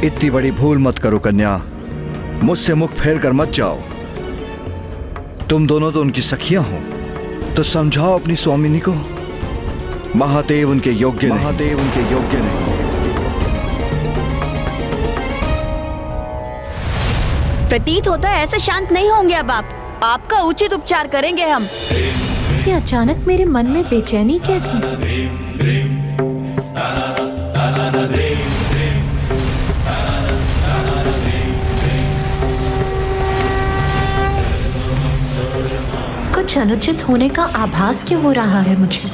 इतनी बड़ी भूल मत करो कन्या, मुझसे मुख फेर कर मत जाओ। तुम दोनों तो उनकी सखियां हो, तो समझाओ अपनी स्वामिनी को। महादेव उनके योग्य नहीं। प्रतीत होता है ऐसे शांत नहीं होंगे अब आप। आपका उचित उपचार करेंगे हम। ये अचानक मेरे मन में बेचैनी कैसी? कुछ अनुचित होने का आभास क्यों हो रहा है मुझे?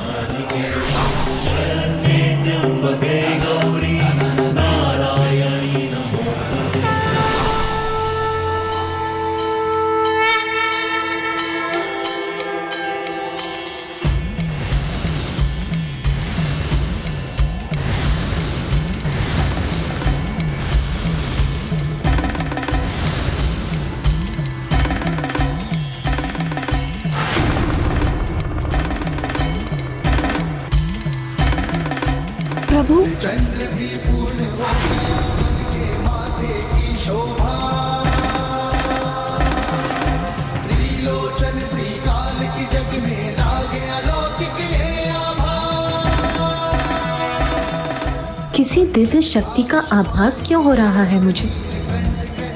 प्रभु, चंद्र भी पूर्ण हो गया उनके माथे की शोभा। त्रिलोचन त्रिकाल की जग में लागे अलौकिक ये आभा। किसी दिव्य शक्ति का आभास क्यों हो रहा है मुझे,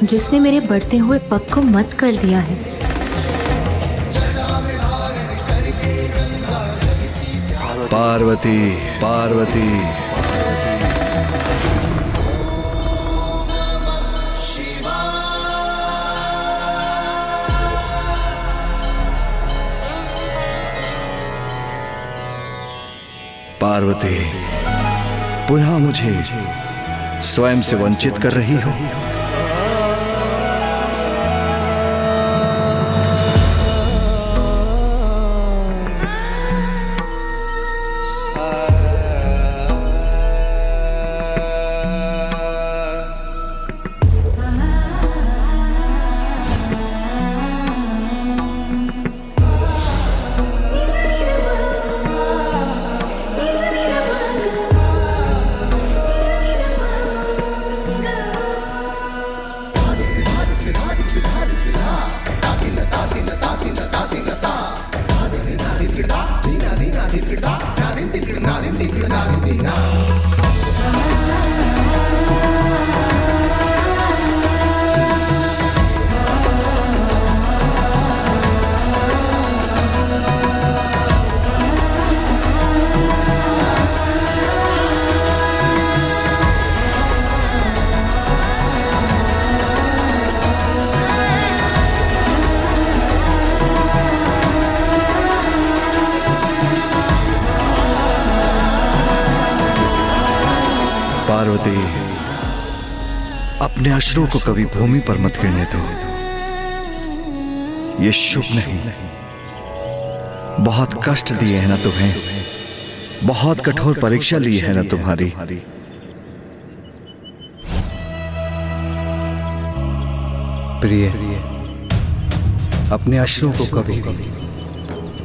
जिसने मेरे बढ़ते हुए पग को मत कर दिया है? पार्वती, पार्वती। पार्वती, पुनः मुझे स्वयं से वंचित कर रही हो। पार्वती, अपने अश्रुओं को कभी भूमि पर मत गिरने दो। ये शुभ नहीं। बहुत कष्ट दिए हैं ना तुम्हें, बहुत कठोर परीक्षा ली है ना तुम्हारी। प्रिय, अपने अश्रुओं को कभी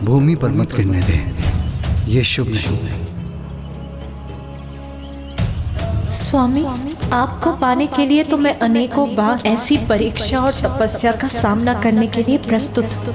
भूमि पर मत गिरने दे। ये शुभ नहीं। स्वामी, आपको पाने के लिए तो मैं अनेकों बार ऐसी परीक्षा और तपस्या का सामना करने के लिए प्रस्तुत हूँ।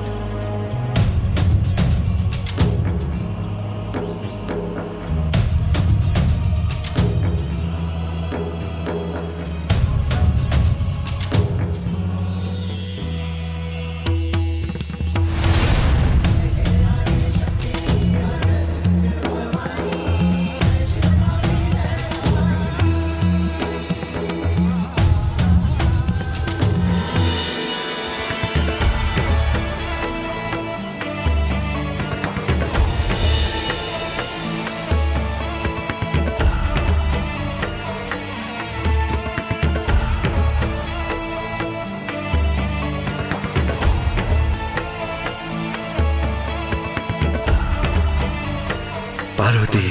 पार्वती,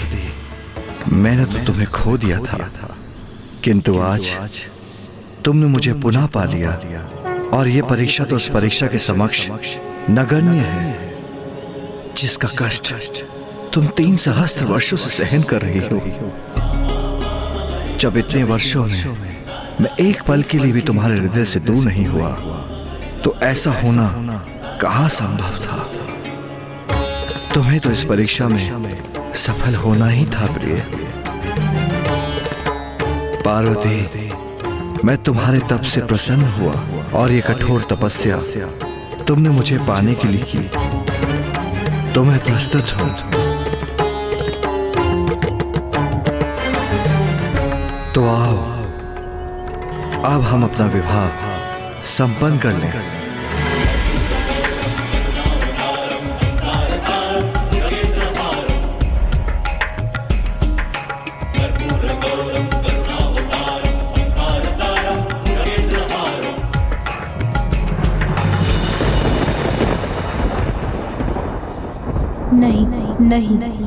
मैंने तो तुम्हें खो दिया था, किंतु आज तुमने मुझे पुनः पा लिया। और ये परीक्षा तो उस परीक्षा के समक्ष नगण्य है, जिसका कष्ट तुम 3 सहस्त्र वर्षों से सहन कर रही हो। जब इतने वर्षों में मैं एक पल के लिए भी तुम्हारे हृदय से दूर नहीं हुआ, तो ऐसा होना कहाँ संभव था? तुम्हें तो इस परीक्षा में सफल होना ही था प्रिय। पार्वती, मैं तुम्हारे तप से प्रसन्न हुआ और ये कठोर तपस्या तुमने मुझे पाने के लिए की, तो मैं प्रस्तुत हूं। तो आओ, अब हम अपना विवाह संपन्न कर लें। नहीं नहीं नहीं,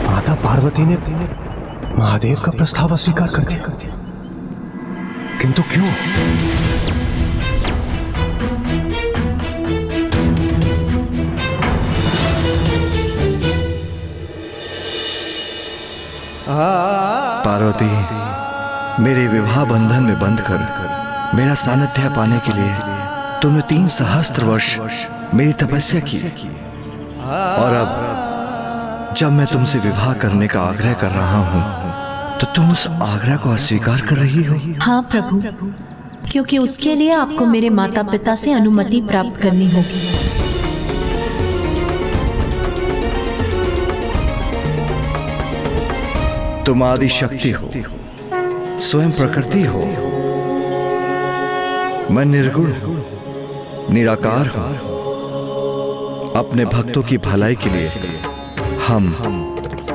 माता पार्वती ने महादेव का प्रस्ताव अस्वीकार कर दिया, किंतु क्यों? पार्वती, मेरे विवाह बंधन में बंधकर मेरा सानिध्य पाने के लिए तुमने 3 सहस्त्र वर्ष मेरी तपस्या की, और अब जब मैं तुमसे विवाह करने का आग्रह कर रहा हूं, तो तुम उस आग्रह को अस्वीकार कर रही हो? हाँ प्रभु, क्योंकि उसके लिए आपको मेरे माता पिता से अनुमति प्राप्त करनी होगी। तुम आदि शक्ति हो, स्वयं प्रकृति हो। मैं निर्गुण हूं, निराकार हूं। अपने भक्तों की भलाई के लिए हम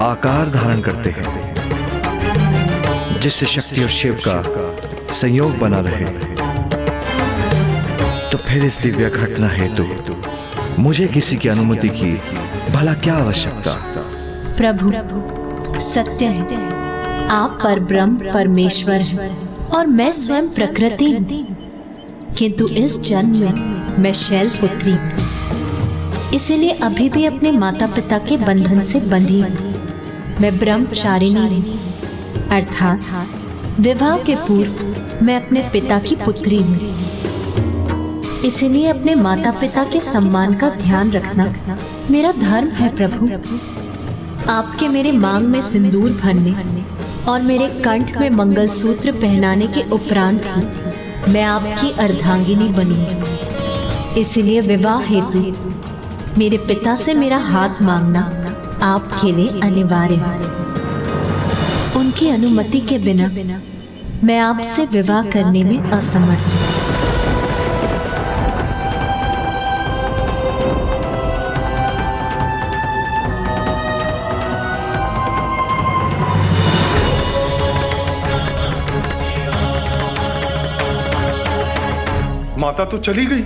आकार धारण करते हैं, जिससे शक्ति और शिव का संयोग बना रहे। तो फिर इस दिव्य घटना हेतु मुझे किसी की अनुमति की भला क्या आवश्यकता? प्रभु, सत्य है, आप परब्रह्म परमेश्वर हैं और मैं स्वयं प्रकृति हूँ, किंतु इस जन्म में मैं शैल पुत्री हूँ, इसीलिए अभी भी अपने माता पिता के बंधन से बंधी हूँ। मैं ब्रह्मचारिणी हूँ, अर्थात विवाह के पूर्व मैं अपने पिता की पुत्री हूँ। इसीलिए अपने माता पिता के सम्मान का ध्यान रखना मेरा धर्म है। प्रभु, आपके मेरे मांग में सिंदूर भरने और मेरे कंठ में मंगलसूत्र पहनाने के उपरांत ही मैं आपकी अर्धांगिनी बनूंगी। इसलिए विवाह हेतु मेरे पिता से मेरा हाथ मांगना आपके लिए अनिवार्य है। उनकी अनुमति के बिना मैं आपसे विवाह करने में असमर्थ हूँ। माता तो चली गई,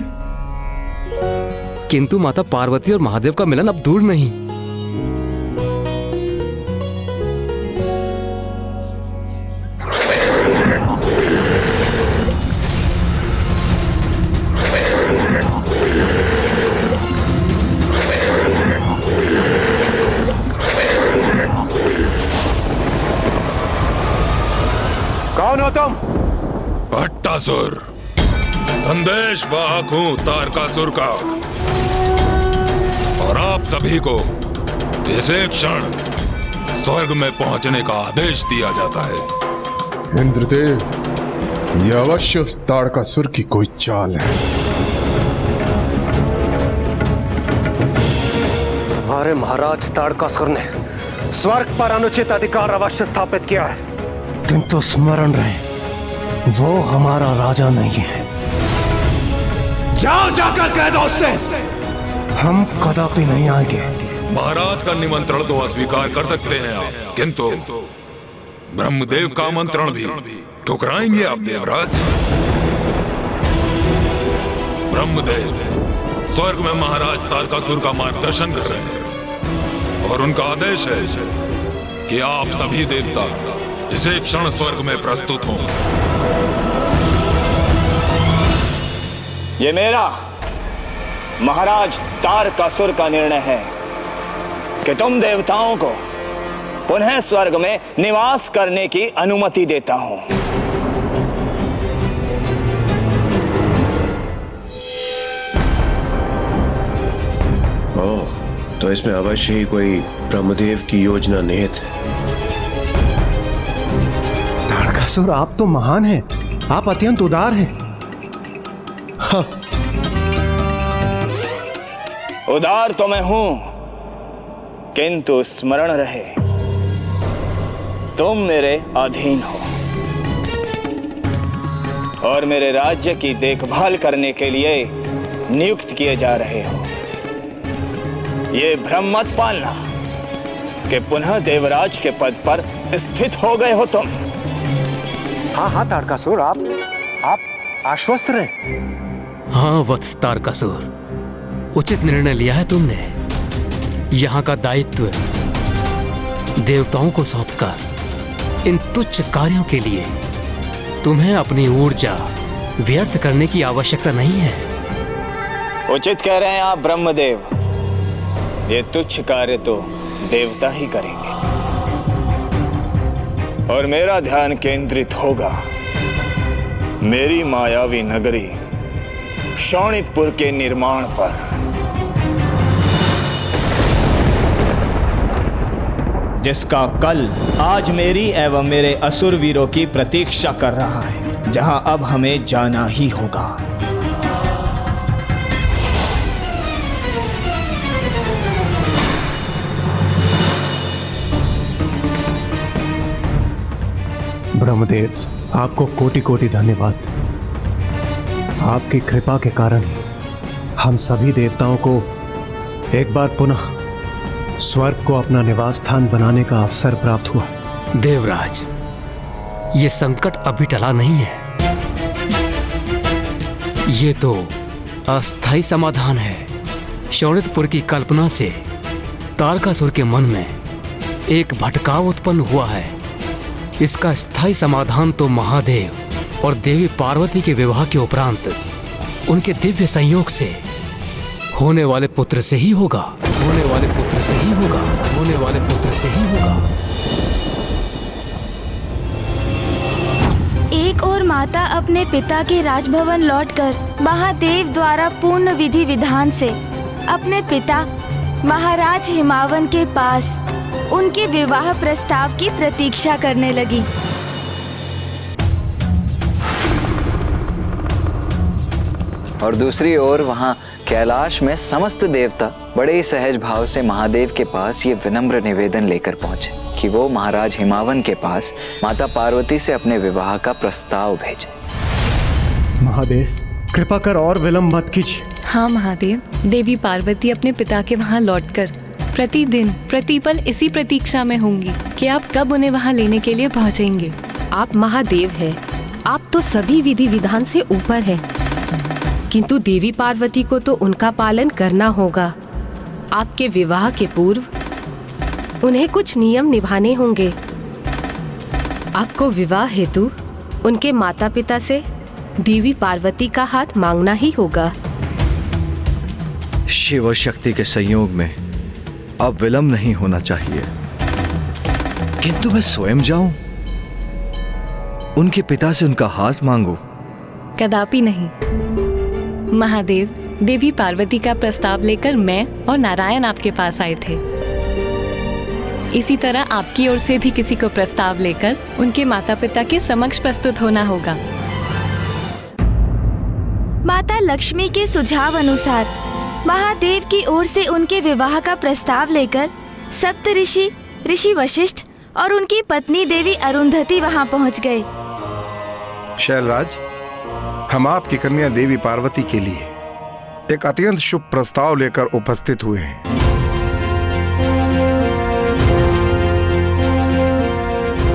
किंतु माता पार्वती और महादेव का मिलन अब दूर नहीं। कौन हो तुम? भट्टासुर, संदेश वाहक हूं तारकासुर का, और आप सभी को इसे क्षण स्वर्ग में पहुंचने का आदेश दिया जाता है। इंद्रदेव, यह अवश्य उस तारकासुर की कोई चाल है। तुम्हारे महाराज तारकासुर ने स्वर्ग पर अनुचित अधिकार अवश्य स्थापित किया है, किंतु स्मरण रहे, वो हमारा राजा नहीं है। जाओ, जाकर कह दो उससे हम कदापि नहीं आएंगे। महाराज का निमंत्रण तो अस्वीकार कर सकते हैं आप, किंतु ब्रह्मदेव का आमंत्रण भी ठुकराएंगे आप देवराज? ब्रह्मदेव स्वर्ग में महाराज तारकासुर का मार्गदर्शन कर रहे हैं, और उनका आदेश है कि आप सभी देवता इसे क्षण स्वर्ग में प्रस्तुत हों। ये मेरा महाराज तारकासुर का निर्णय है कि तुम देवताओं को पुनः स्वर्ग में निवास करने की अनुमति देता हूं। ओह, तो इसमें अवश्य ही कोई ब्रह्मदेव की योजना निहित है। तारकासुर, आप तो महान हैं, आप अत्यंत उदार हैं। हाँ। उदार तो मैं हूं, किंतु स्मरण रहे तुम मेरे अधीन हो और मेरे राज्य की देखभाल करने के लिए नियुक्त किए जा रहे हो। ये भ्रम मत पालना कि पुनः देवराज के पद पर स्थित हो गए हो तुम। हाँ हाँ तारकासुर, आप आश्वस्त रहे। हाँ वत्स तारकासुर, उचित निर्णय लिया है तुमने। यहाँ का दायित्व देवताओं को सौंपकर इन तुच्छ कार्यों के लिए तुम्हें अपनी ऊर्जा व्यर्थ करने की आवश्यकता नहीं है। उचित कह रहे हैं आप ब्रह्मदेव, ये तुच्छ कार्य तो देवता ही करेंगे और मेरा ध्यान केंद्रित होगा मेरी मायावी नगरी शोणितपुर के निर्माण पर। जिसका कल आज मेरी एवं मेरे असुर वीरों की प्रतीक्षा कर रहा है, जहां अब हमें जाना ही होगा। ब्रह्मदेव, आपको कोटि कोटि धन्यवाद। आपकी कृपा के कारण हम सभी देवताओं को एक बार पुनः स्वर्ग को अपना निवास स्थान बनाने का अवसर प्राप्त हुआ। देवराज, ये संकट अभी टला नहीं है। ये तो अस्थायी समाधान है। शोणितपुर की कल्पना से तारकासुर के मन में एक भटकाव उत्पन्न हुआ है। इसका स्थायी समाधान तो महादेव और देवी पार्वती के विवाह के उपरांत उनके दिव्य संयोग से होने वाले पुत्र से ही होगा। होने वाले पुत्र से ही होगा। होने वाले पुत्र से ही होगा। एक और माता अपने पिता के राजभवन लौटकर महादेव द्वारा पूर्ण विधि विधान से अपने पिता महाराज हिमावन के पास उनके विवाह प्रस्ताव की प्रतीक्षा करने लगी। और दूसरी ओर वहां कैलाश में समस्त देवता बड़े ही सहज भाव से महादेव के पास ये विनम्र निवेदन लेकर पहुंचे कि वो महाराज हिमावन के पास माता पार्वती से अपने विवाह का प्रस्ताव भेजे। महादेव, कृपा कर और विलंब मत कीजिए। हाँ महादेव, देवी पार्वती अपने पिता के वहाँ लौटकर प्रतिदिन प्रतिपल इसी प्रतीक्षा में होंगी कि आप कब उन्हें वहाँ लेने के लिए पहुँचेंगे। आप महादेव हैं, आप तो सभी विधि विधान से ऊपर हैं, किंतु देवी पार्वती को तो उनका पालन करना होगा। आपके विवाह के पूर्व उन्हें कुछ नियम निभाने होंगे। आपको विवाह हेतु उनके माता पिता से देवी पार्वती का हाथ मांगना ही होगा। शिव और शक्ति के संयोग में अब विलंब नहीं होना चाहिए, किंतु मैं स्वयं जाऊं, उनके पिता से उनका हाथ मांगू? कदापि नहीं महादेव। देवी पार्वती का प्रस्ताव लेकर मैं और नारायण आपके पास आए थे। इसी तरह आपकी ओर से भी किसी को प्रस्ताव लेकर उनके माता पिता के समक्ष प्रस्तुत होना होगा। माता लक्ष्मी के सुझाव अनुसार महादेव की ओर से उनके विवाह का प्रस्ताव लेकर सप्त ऋषि, ऋषि वशिष्ठ और उनकी पत्नी देवी अरुंधति वहां पहुंच गए। शैलराज, हम आपकी कन्या देवी पार्वती के लिए एक अत्यंत शुभ प्रस्ताव लेकर उपस्थित हुए हैं।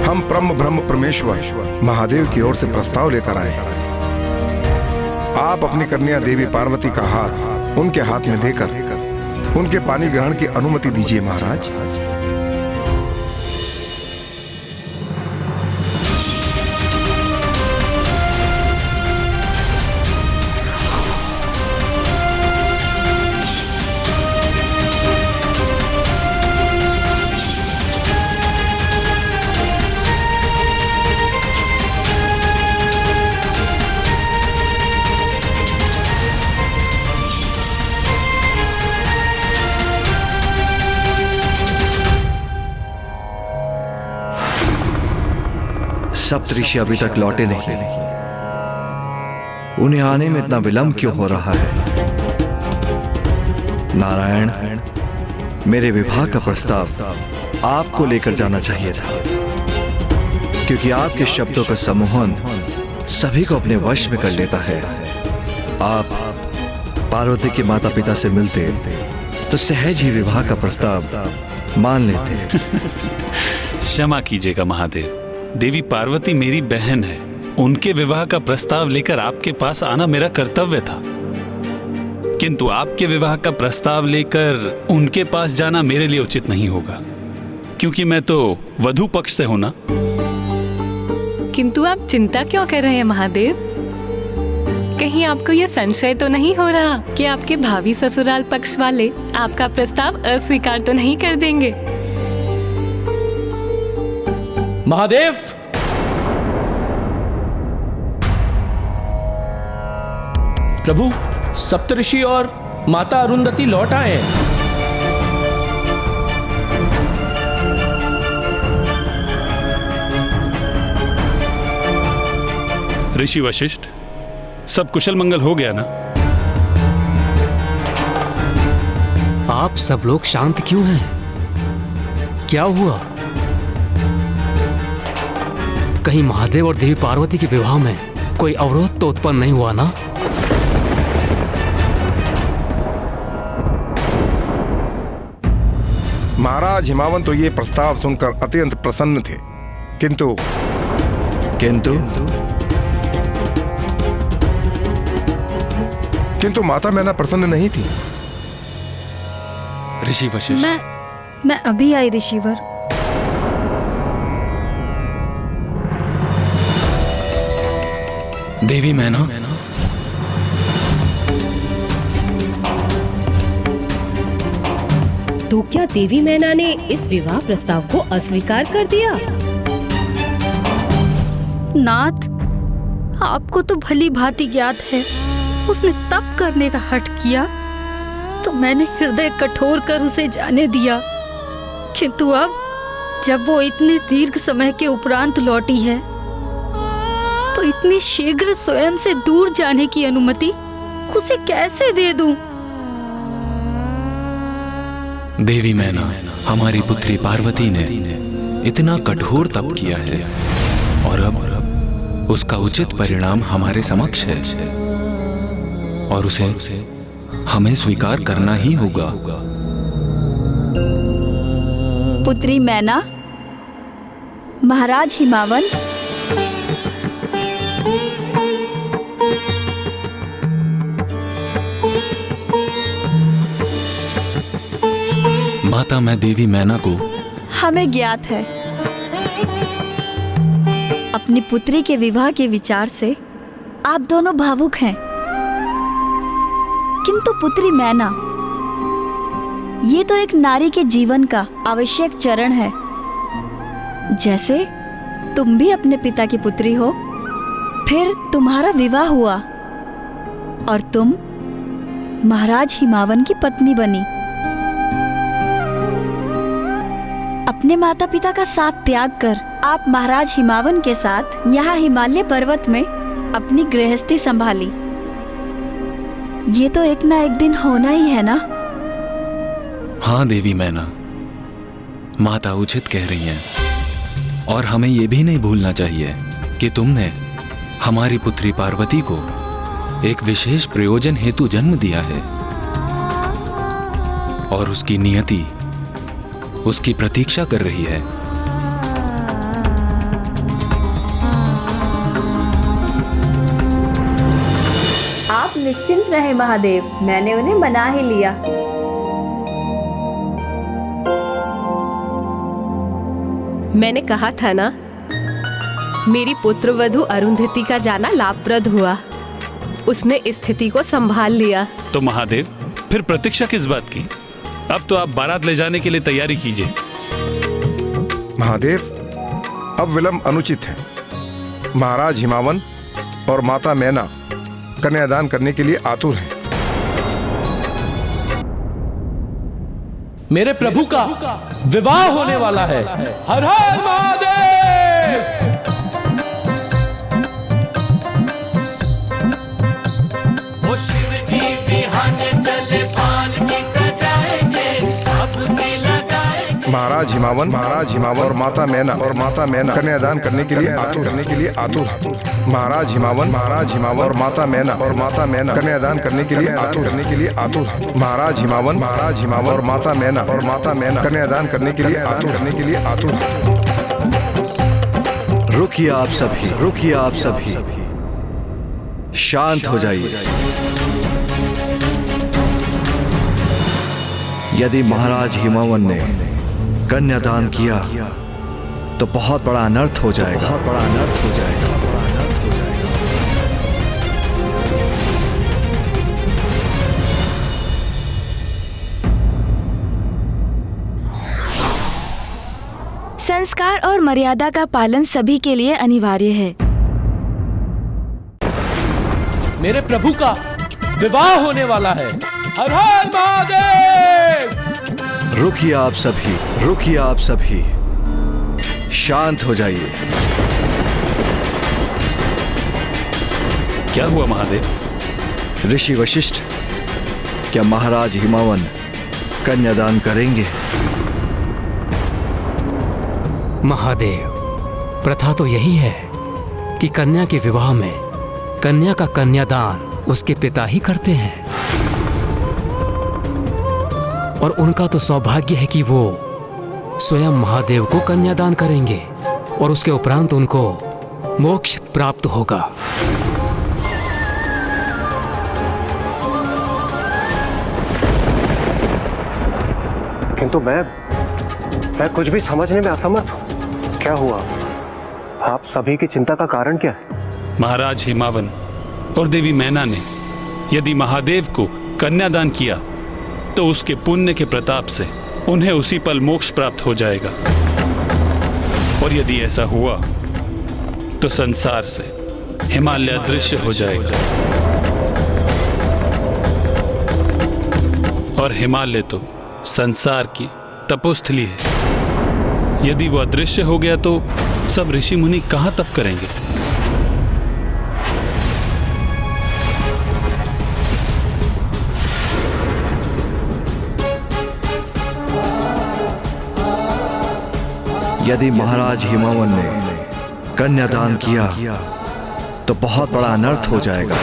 हम ब्रह्म परमेश्वर महादेव की ओर से प्रस्ताव लेकर आए हैं। आप अपनी कन्या देवी पार्वती का हाथ उनके हाथ में देकर उनके पानी ग्रहण की अनुमति दीजिए महाराज। सप्तऋषि अभी तक लौटे नहीं। उन्हें आने में इतना विलंब क्यों हो रहा है? नारायण, मेरे विवाह का प्रस्ताव आपको लेकर जाना चाहिए था, क्योंकि आपके शब्दों का सम्मोहन सभी को अपने वश में कर लेता है। आप पार्वती के माता पिता से मिलते तो सहज ही विवाह का प्रस्ताव मान लेते। क्षमा कीजिएगा महादेव, देवी पार्वती मेरी बहन है। उनके विवाह का प्रस्ताव लेकर आपके पास आना मेरा कर्तव्य था, किंतु आपके विवाह का प्रस्ताव लेकर उनके पास जाना मेरे लिए उचित नहीं होगा, क्योंकि मैं तो वधू पक्ष से हूं ना। किंतु आप चिंता क्यों कर रहे हैं महादेव? कहीं आपको यह संशय तो नहीं हो रहा कि आपके भावी ससुराल पक्ष वाले आपका प्रस्ताव अस्वीकार तो नहीं कर देंगे? महादेव, प्रभु, सप्तऋषि और माता अरुंधति लौट आए हैं। ऋषि वशिष्ठ, सब कुशल मंगल हो गया ना? आप सब लोग शांत क्यों हैं? क्या हुआ? कहीं महादेव और देवी पार्वती के विवाह में कोई अवरोध तो उत्पन्न नहीं हुआ ना? महाराज हिमावन तो ये प्रस्ताव सुनकर अत्यंत प्रसन्न थे, किंतु किंतु माता मैना प्रसन्न नहीं थी। ऋषि वशिष्ठ, मैं अभी आई ऋषिवर। देवी मैना, तो क्या देवी मैना ने इस विवाह प्रस्ताव को अस्वीकार कर दिया? नाथ, आपको तो भली भांति ज्ञात है, उसने तप करने का हठ किया तो मैंने हृदय कठोर कर उसे जाने दिया, किंतु अब जब वो इतने दीर्घ समय के उपरांत लौटी है तो इतनी शीघ्र स्वयं से दूर जाने की अनुमति उसे कैसे दे दूं? देवी मैना, हमारी पुत्री पार्वती ने इतना कठोर तप किया है और अब उसका उचित परिणाम हमारे समक्ष है और उसे हमें स्वीकार करना ही होगा। पुत्री मैना, महाराज हिमावन, माता, मैं देवी मैना को हमें ज्ञात है अपनी पुत्री के विवाह के विचार से आप दोनों भावुक हैं, किंतु पुत्री मैना, ये तो एक नारी के जीवन का आवश्यक चरण है। जैसे तुम भी अपने पिता की पुत्री हो, फिर तुम्हारा विवाह हुआ और तुम महाराज हिमावन की पत्नी बनी। अपने माता पिता का साथ त्याग कर आप महाराज हिमावन के साथ यहाँ हिमालय पर्वत में अपनी गृहस्थी संभाली। ये तो एक ना एक दिन होना ही है ना? हाँ देवी मैना, माता उचित कह रही हैं और हमें यह भी नहीं भूलना चाहिए कि तुमने हमारी पुत्री पार्वती को एक विशेष प्रयोजन हेतु जन्म दिया है और उसकी नियति उसकी प्रतीक्षा कर रही है। आप निश्चिंत रहे महादेव, मैंने उन्हें मना ही लिया। मैंने कहा था ना, मेरी पुत्रवधू अरुंधति का जाना लाभप्रद हुआ। उसने स्थिति को संभाल लिया। तो महादेव, फिर प्रतीक्षा किस बात की? अब तो आप बारात ले जाने के लिए तैयारी कीजिए। महादेव, अब विलंब अनुचित है। महाराज हिमावन और माता मैना कन्यादान करने के लिए आतुर हैं। मेरे प्रभु का विवाह होने वाला है। हर हर महादेव। महाराज हिमावन और माता मैना कन्यादान करने के लिए आतुर महाराज हिमावन और माता मैना कन्यादान करने के लिए आतुर महाराज हिमावन और माता मैना कन्यादान करने के लिए आतुर। रुकिए आप सभी, शांत हो जाइए। यदि महाराज हिमावन ने कन्यादान किया तो बहुत बड़ा अनर्थ हो जाएगा। संस्कार और मर्यादा का पालन सभी के लिए अनिवार्य है। मेरे प्रभु का विवाह होने वाला है। हर हर महादेव। रुकिए आप सभी, शांत हो जाइए। क्या हुआ महादेव? ऋषि वशिष्ठ, क्या महाराज हिमावन कन्यादान करेंगे? महादेव, प्रथा तो यही है कि कन्या के विवाह में कन्या का कन्यादान उसके पिता ही करते हैं, और उनका तो सौभाग्य है कि वो स्वयं महादेव को कन्यादान करेंगे और उसके उपरांत उनको मोक्ष प्राप्त होगा। किंतु मैं कुछ भी समझने में असमर्थ हूं। क्या हुआ? आप सभी की चिंता का कारण क्या है? महाराज हिमावन और देवी मैना ने यदि महादेव को कन्यादान किया तो उसके पुण्य के प्रताप से उन्हें उसी पल मोक्ष प्राप्त हो जाएगा, और यदि ऐसा हुआ तो संसार से हिमालय अदृश्य हो जाएगा, और हिमालय तो संसार की तपोस्थली है। यदि वो अदृश्य हो गया तो सब ऋषि मुनि कहां तप करेंगे? यदि महाराज हिमावन ने कन्यादान किया तो बहुत बड़ा अनर्थ हो जाएगा।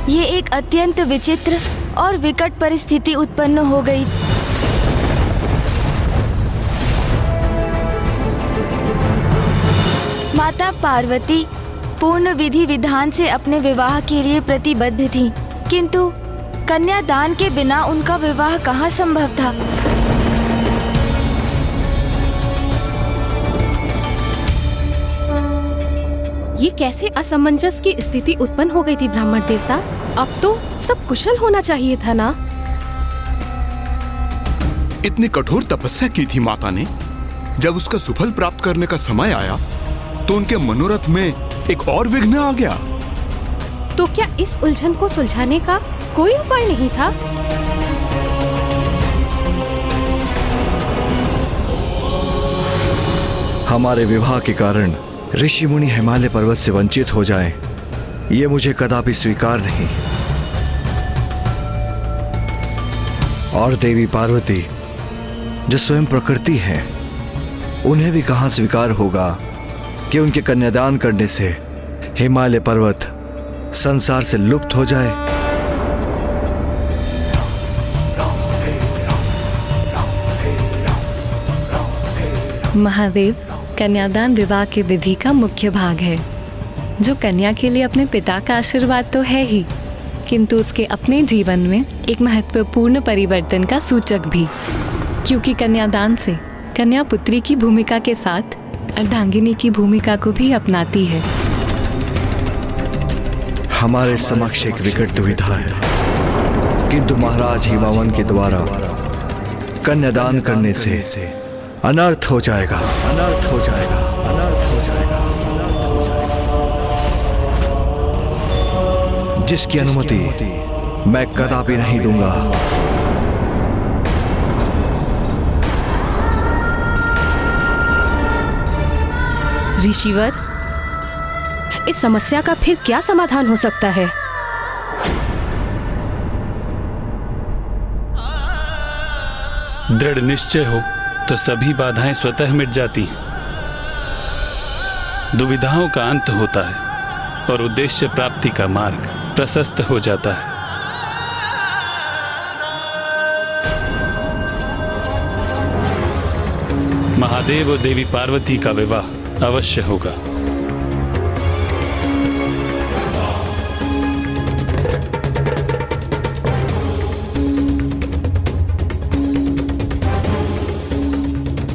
ये एक अत्यंत विचित्र और विकट परिस्थिति उत्पन्न हो गई। माता पार्वती पूर्ण विधि विधान से अपने विवाह के लिए प्रतिबद्ध थीं, किंतु कन्यादान के बिना उनका विवाह कहाँ संभव था। ये कैसे असमंजस की स्थिति उत्पन्न हो गई थी ब्राह्मण देवता? अब तो सब कुशल होना चाहिए था ना? इतनी कठोर तपस्या की थी माता ने। जब उसका सुफल प्राप्त करने का समय आया तो उनके मनोरथ में एक और विघ्न आ गया। तो क्या इस उलझन को सुलझाने का कोई उपाय नहीं था? हमारे विवाह के कारण ऋषि मुनि हिमालय पर्वत से वंचित हो जाएं, ये मुझे कदापि स्वीकार नहीं। और देवी पार्वती जो स्वयं प्रकृति है, उन्हें भी कहां स्वीकार होगा कि उनके कन्यादान करने से हिमालय पर्वत संसार से लुप्त हो जाए। महादेव, कन्यादान विवाह के विधि का मुख्य भाग है, जो कन्या के लिए अपने पिता का आशीर्वाद तो है ही, किंतु उसके अपने जीवन में एक महत्वपूर्ण परिवर्तन का सूचक भी, क्योंकि कन्यादान से कन्या पुत्री की भूमिका के साथ अर्धांगिनी की भूमिका को भी अपनाती है। हमारे समक्ष एक विकट दुविधा है, किंतु महाराज हिमावन के द्वारा कन्यादान करने से अनर्थ हो जाएगा, अनर्थ हो जाएगा, अनर्थ हो जाएगा, अनर्थ हो जाएगा, जिसकी अनुमति मैं कदापि नहीं दूंगा। ऋषिवर, इस समस्या का फिर क्या समाधान हो सकता है? दृढ़ निश्चय हो तो सभी बाधाएं स्वतः मिट जाती हैं। दुविधाओं का अंत होता है और उद्देश्य प्राप्ति का मार्ग प्रशस्त हो जाता है। महादेव और देवी पार्वती का विवाह अवश्य होगा।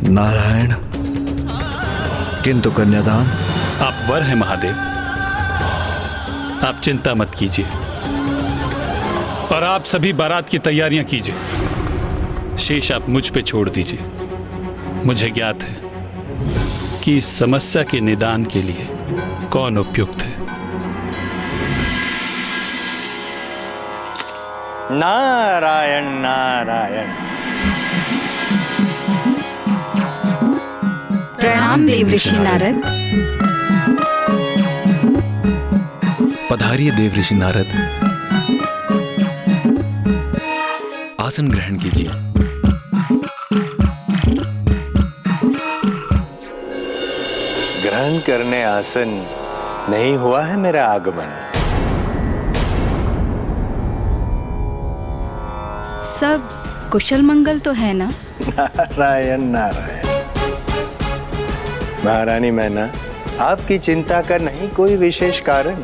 नारायण, किंतु कन्यादान? आप वर हैं महादेव, आप चिंता मत कीजिए और आप सभी बारात की तैयारियां कीजिए। शेष आप मुझ पे छोड़ दीजिए। मुझे ज्ञात है कि इस समस्या के निदान के लिए कौन उपयुक्त है। नारायण नारायण। प्रणाम देव ऋषि नारद। पधारिए देव ऋषि नारद, आसन ग्रहण कीजिए। ग्रहण करने आसन नहीं हुआ है मेरा आगमन। सब कुशल मंगल तो है ना? नारायण नारायण। महारानी मैना, आपकी चिंता का नहीं कोई विशेष कारण।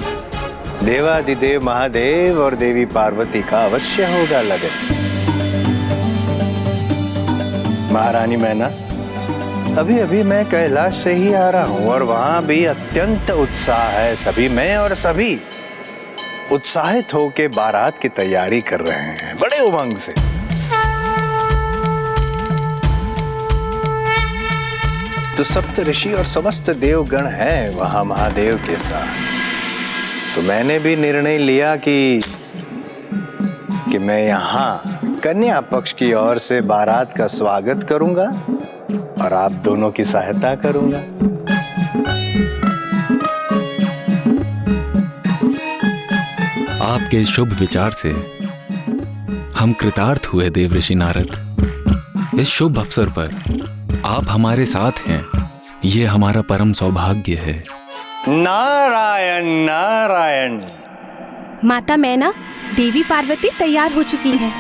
देवादिदेव महादेव और देवी पार्वती का अवश्य होगा लगन। महारानी मैना, अभी अभी मैं कैलाश से ही आ रहा हूं और वहां भी अत्यंत उत्साह है। सभी मैं और सभी उत्साहित होकर बारात की तैयारी कर रहे हैं बड़े उमंग से। तो सप्त ऋषि और समस्त देवगण हैं वहां महादेव के साथ। तो मैंने भी निर्णय लिया कि मैं यहाँ कन्या पक्ष की ओर से बारात का स्वागत करूंगा और आप दोनों की सहायता करूंगा। आपके इस शुभ विचार से हम कृतार्थ हुए देव ऋषि नारद। इस शुभ अवसर पर आप हमारे साथ हैं, ये हमारा परम सौभाग्य है। नारायण नारायण। माता मैना, देवी पार्वती तैयार हो चुकी है।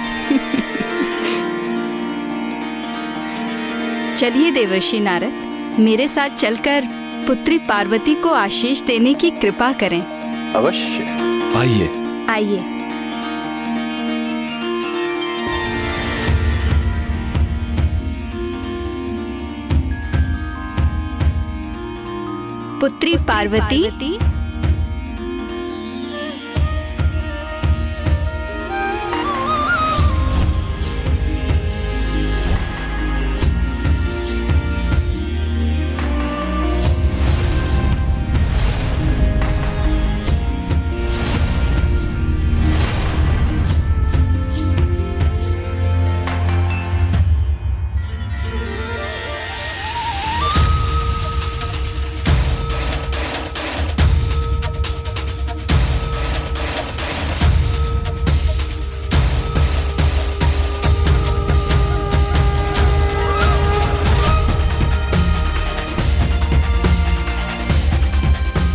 चलिए देवर्षि नारद, मेरे साथ चलकर पुत्री पार्वती को आशीष देने की कृपा करें। अवश्य। आइए आइए। पुत्री पार्वती,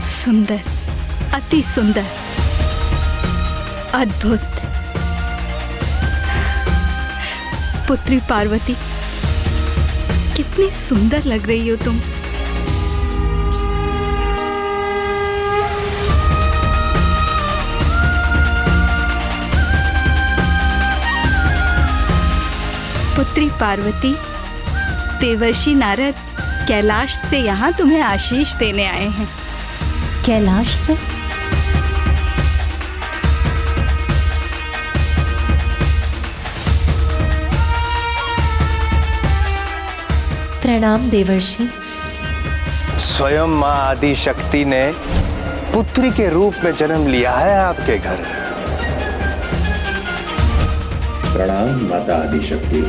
सुंदर, अति सुंदर, अद्भुत। पुत्री पार्वती, कितनी सुंदर लग रही हो तुम। पुत्री पार्वती, देवर्षि नारद कैलाश से यहाँ तुम्हें आशीष देने आए हैं। कैलाश से? प्रणाम देवर्षि। स्वयं माँ आदि शक्ति ने पुत्री के रूप में जन्म लिया है आपके घर। प्रणाम माता आदि शक्ति।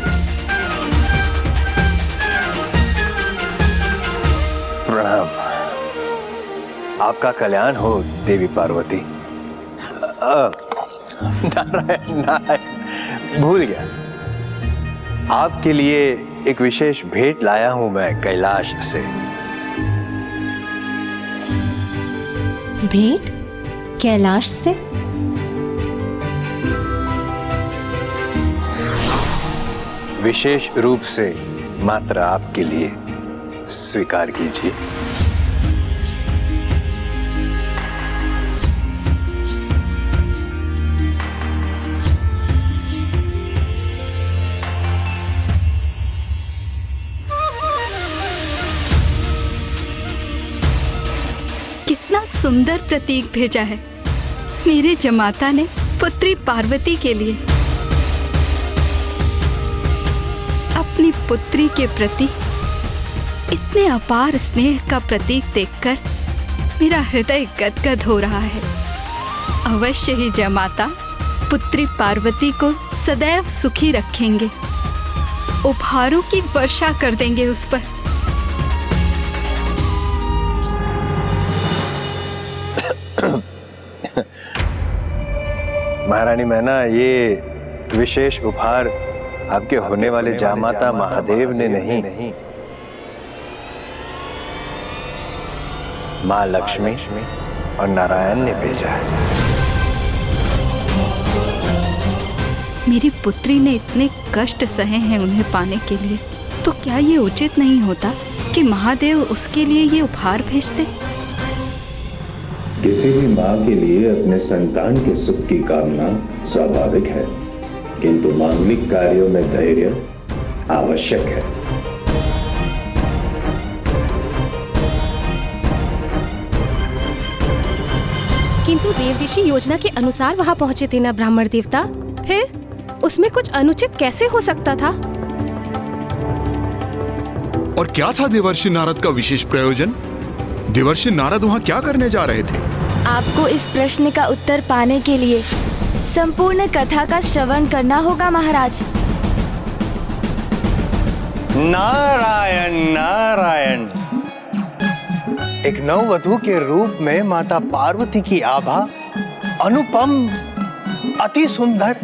प्रणाम। आपका कल्याण हो देवी पार्वती। नारायण नारायण, भूल गया। आपके लिए एक विशेष भेंट लाया हूं मैं कैलाश से। भेंट कैलाश से? विशेष रूप से मात्र आपके लिए, स्वीकार कीजिए। कितना सुंदर प्रतीक भेजा है मेरे जमाता ने पुत्री पार्वती के लिए। अपनी पुत्री के प्रति इतने अपार स्नेह का प्रतीक देखकर मेरा हृदय गदगद हो रहा है। अवश्य ही जमाता पुत्री पार्वती को सदैव सुखी रखेंगे, उपहारों की वर्षा कर देंगे उस पर। महारानी मैना, ये विशेष उपहार आपके होने वाले जामाता महादेव ने नहीं, माँ लक्ष्मी और नारायण ने भेजा है। मेरी पुत्री ने इतने कष्ट सहे हैं उन्हें पाने के लिए, तो क्या ये उचित नहीं होता कि महादेव उसके लिए ये उपहार भेजते? किसी भी माँ के लिए अपने संतान के सुख की कामना स्वाभाविक है, किंतु मांगलिक कार्यों में धैर्य आवश्यक है। किंतु देव ऋषि योजना के अनुसार वहां पहुंचे थे ना ब्राह्मण देवता, फिर उसमें कुछ अनुचित कैसे हो सकता था? और क्या था देवर्षि नारद का विशेष प्रयोजन? देवर्षि नारद वहां क्या करने जा रहे थे? आपको इस प्रश्न का उत्तर पाने के लिए संपूर्ण कथा का श्रवण करना होगा महाराज। नारायण नारायण, एक नववधू के रूप में माता पार्वती की आभा अनुपम, अति सुंदर।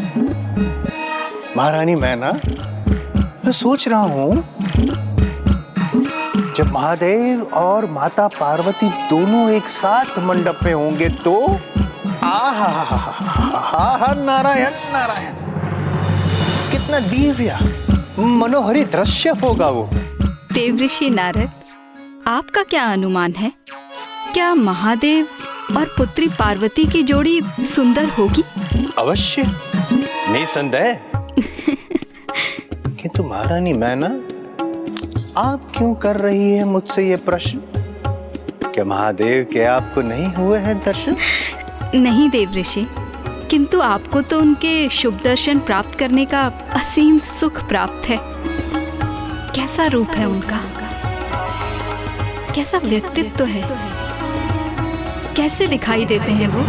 महारानी मैना, मैं सोच रहा हूं जब महादेव और माता पार्वती दोनों एक साथ मंडप में होंगे तो आहा, नारायण नारायण, कितना दिव्य मनोहरी दृश्य होगा वो। देव ऋषि नारद, आपका क्या अनुमान है? क्या महादेव और पुत्री पार्वती की जोड़ी सुंदर होगी? अवश्य, निसंदेह। किंतु महारानी मैना, आप क्यों कर रही है मुझसे ये प्रश्न? क्या महादेव के आपको नहीं हुए हैं दर्शन? नहीं देव ऋषि, किंतु आपको तो उनके शुभ दर्शन प्राप्त करने का असीम सुख प्राप्त है। कैसा रूप है उनका, कैसा व्यक्तित्व है, कैसे दिखाई देते हैं वो?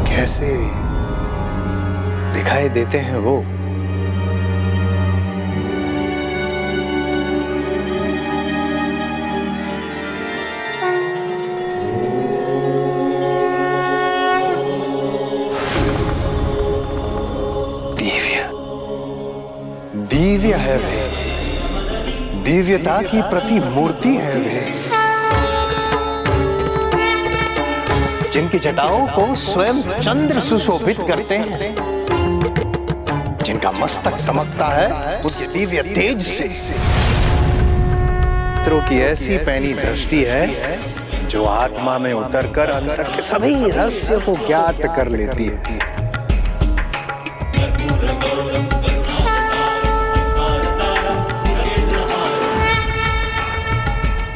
कैसे दिखाई देते हैं वो? दिव्य है वे, दिव्यता की प्रतिमूर्ति है वे, जिनकी जटाओं को स्वयं चंद्र सुशोभित करते हैं, जिनका मस्तक चमकता है उनके दिव्य तेज से। पुत्रों की ऐसी पैनी दृष्टि है जो आत्मा में उतरकर अंतर के सभी रहस्य को ज्ञात कर लेती है।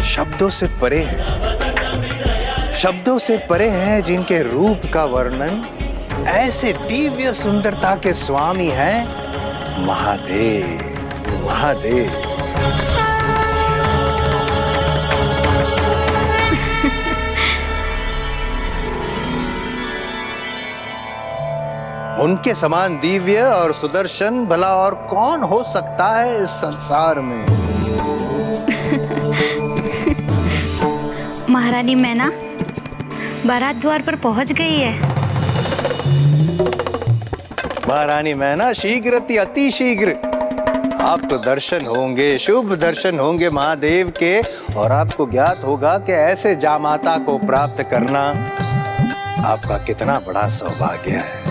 शब्दों से परे है, शब्दों से परे हैं जिनके रूप का वर्णन ऐसे दिव्य सुंदरता के स्वामी हैं महादेव। महादेव उनके समान दिव्य और सुदर्शन भला और कौन हो सकता है इस संसार में? महारानी मैना बारात द्वार पर पहुंच गई है। महारानी मैना शीघ्र अति शीघ्र आपको दर्शन होंगे, शुभ दर्शन होंगे महादेव के, और आपको ज्ञात होगा कि ऐसे जामाता को प्राप्त करना आपका कितना बड़ा सौभाग्य है।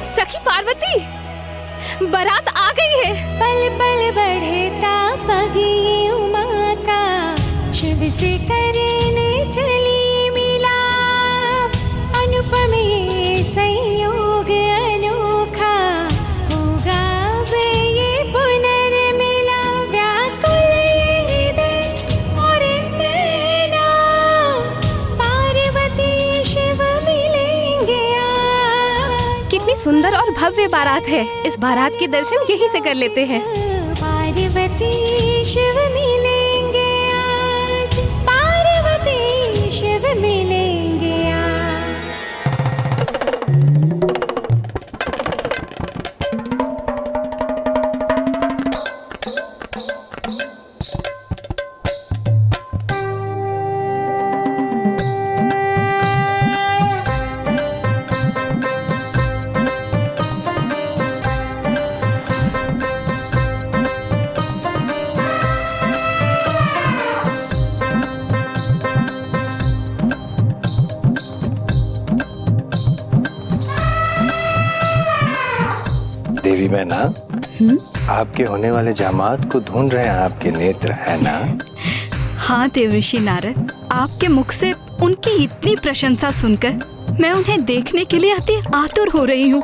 सखी पार्वती, बारात आ गई है। पल पल बढ़ता पगी उमा का, शिव से करने चली मिलाप। अनुपम ये संयोग अनोखा, होगा अब ये पुनर्मिलाप। व्याकुल ये हृदय और नैना, पार्वती शिव मिलेंगे आज। कितनी सुंदर और भव्य बारात है। इस बारात के दर्शन यहीं से कर लेते हैं। पार्वती शिव मिलेंगे आज, पार्वती शिव मिलेंगे आज। देवी मैना, आपके होने वाले जामात को ढूंढ रहे हैं आपके नेत्र, है ना? हाँ देवऋषि नारद, आपके मुख से उनकी इतनी प्रशंसा सुनकर मैं उन्हें देखने के लिए अति आतुर हो रही हूँ।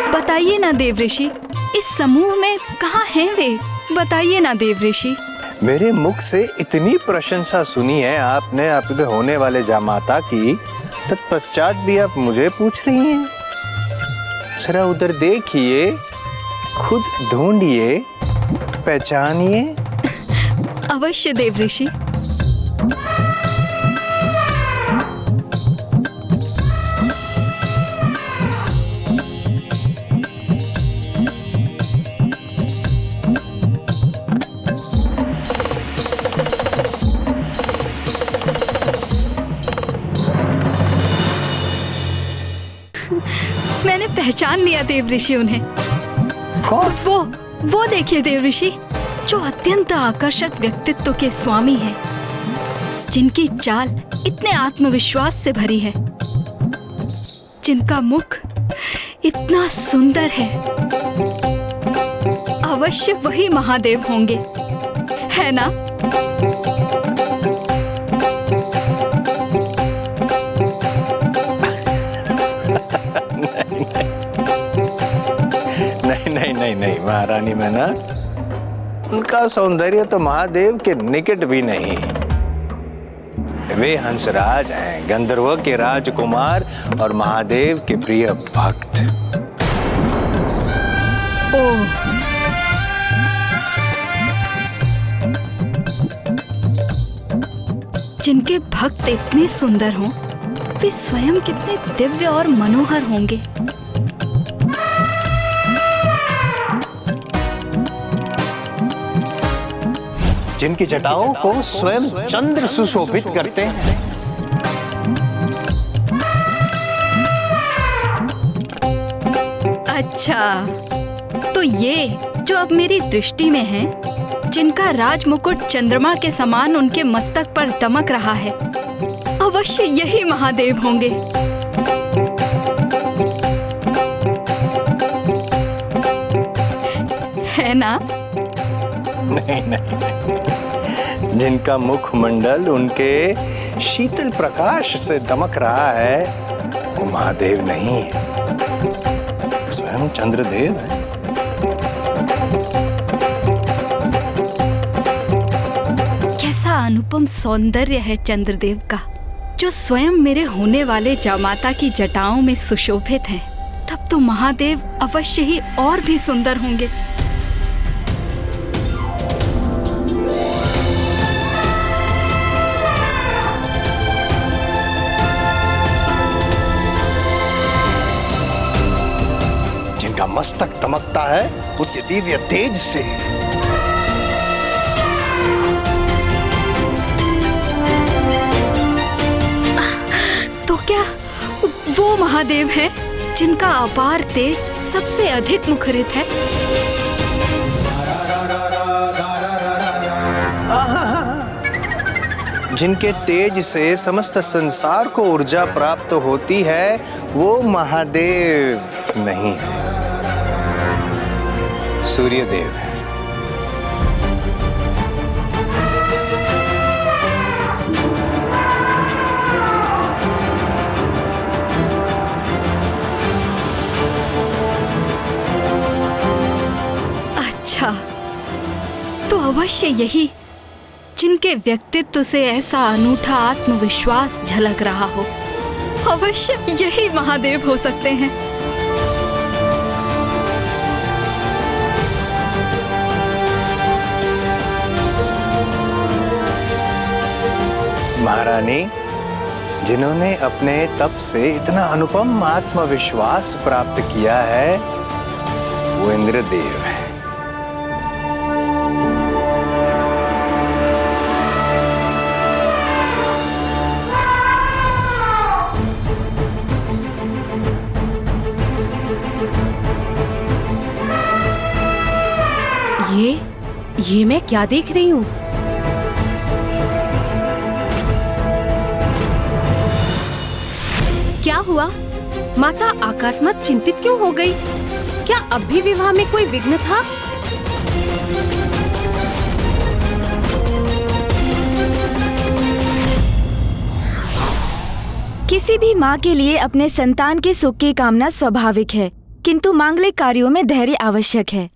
बताइए ना देवऋषि, इस समूह में कहाँ हैं वे? बताइए ना देवऋषि। मेरे मुख से इतनी प्रशंसा सुनी है आपने आपके होने वाले जामाता की, तत्पश्चात भी आप मुझे पूछ रही हैं? जरा उधर देखिए, खुद ढूंढिए, पहचानिए। अवश्य देवऋषि। मैंने पहचान लिया देवऋषि उन्हें। कौन? वो देखिए देवऋषि, जो अत्यंत आकर्षक व्यक्तित्व के स्वामी हैं, जिनकी चाल इतने आत्मविश्वास से भरी है, जिनका मुख इतना सुंदर है। अवश्य वही महादेव होंगे, है ना? नहीं महारानी मैना, उनका सौंदर्य तो महादेव के निकट भी नहीं। वे हंसराज हैं, गंधर्व के राजकुमार और महादेव के प्रिय भक्त। ओह, जिनके भक्त इतने सुंदर हों, वे स्वयं कितने दिव्य और मनोहर होंगे। जिनकी जटाओं को स्वयं चंद्र सुशोभित करते हैं। अच्छा, तो ये जो अब मेरी दृष्टि में है, जिनका राजमुकुट चंद्रमा के समान उनके मस्तक पर दमक रहा है, अवश्य यही महादेव होंगे। है ना? नहीं, जिनका मुखमंडल उनके शीतल प्रकाश से दमक रहा है, वो महादेव नहीं है, स्वयं चंद्रदेव है। कैसा अनुपम सौंदर्य है चंद्रदेव का, जो स्वयं मेरे होने वाले जामाता की जटाओं में सुशोभित हैं, तब तो महादेव अवश्य ही और भी सुंदर होंगे। जिनका मस्तक दमकता है उस दिव्य तेज से। तो क्या वो महादेव हैं जिनका अपार तेज सबसे अधिक मुखरित है? जिनके तेज से समस्त संसार को ऊर्जा प्राप्त होती है, वो महादेव नहीं है, सूर्यदेव है। अच्छा, तो अवश्य यही जिनके व्यक्तित्व से ऐसा अनूठा आत्मविश्वास झलक रहा हो, अवश्य यही महादेव हो सकते हैं। महारानी, जिन्होंने अपने तप से इतना अनुपम आत्मविश्वास प्राप्त किया है, वो इंद्रदेव है। ये मैं क्या देख रही हूँ? क्या हुआ? माता अकस्मात चिंतित क्यों हो गई? क्या अब भी विवाह में कोई विघ्न था? किसी भी माँ के लिए अपने संतान के सुख की कामना स्वाभाविक है, किंतु मांगलिक कार्यों में धैर्य आवश्यक है।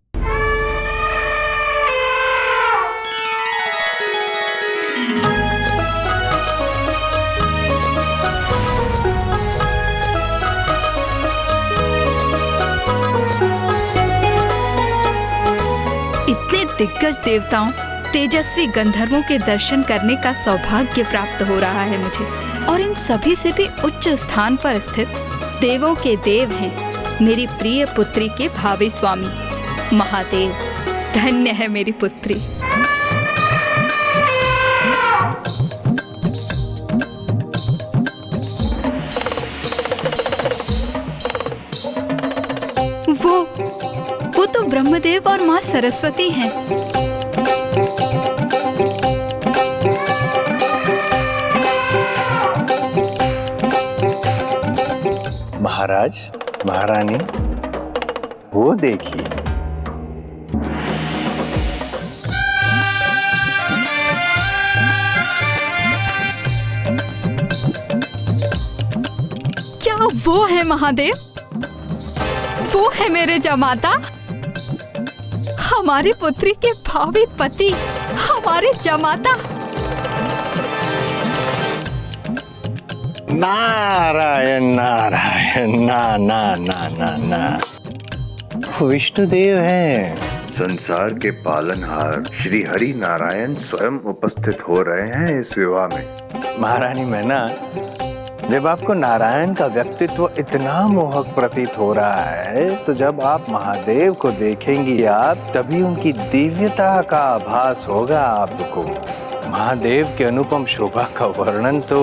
दिग्गज देवताओं, तेजस्वी गंधर्वों के दर्शन करने का सौभाग्य प्राप्त हो रहा है मुझे, और इन सभी से भी उच्च स्थान पर स्थित देवों के देव हैं मेरी प्रिय पुत्री के भावी स्वामी महादेव। धन्य है मेरी पुत्री। वो तो ब्रह्मदेव और माँ सरस्वती हैं। महाराज, महारानी, वो देखिए। क्या वो है महादेव? वो है मेरे जमाता, हमारी पुत्री के भावी पति, हमारे जमाता। नारायण नारायण, ना ना ना ना ना, विष्णुदेव हैं। संसार के पालनहार श्री हरि नारायण स्वयं उपस्थित हो रहे हैं इस विवाह में। महारानी मैना, जब आपको नारायण का व्यक्तित्व इतना मोहक प्रतीत हो रहा है, तो जब आप महादेव को देखेंगी आप, तभी उनकी दिव्यता का आभास होगा आपको। महादेव के अनुपम शोभा का वर्णन तो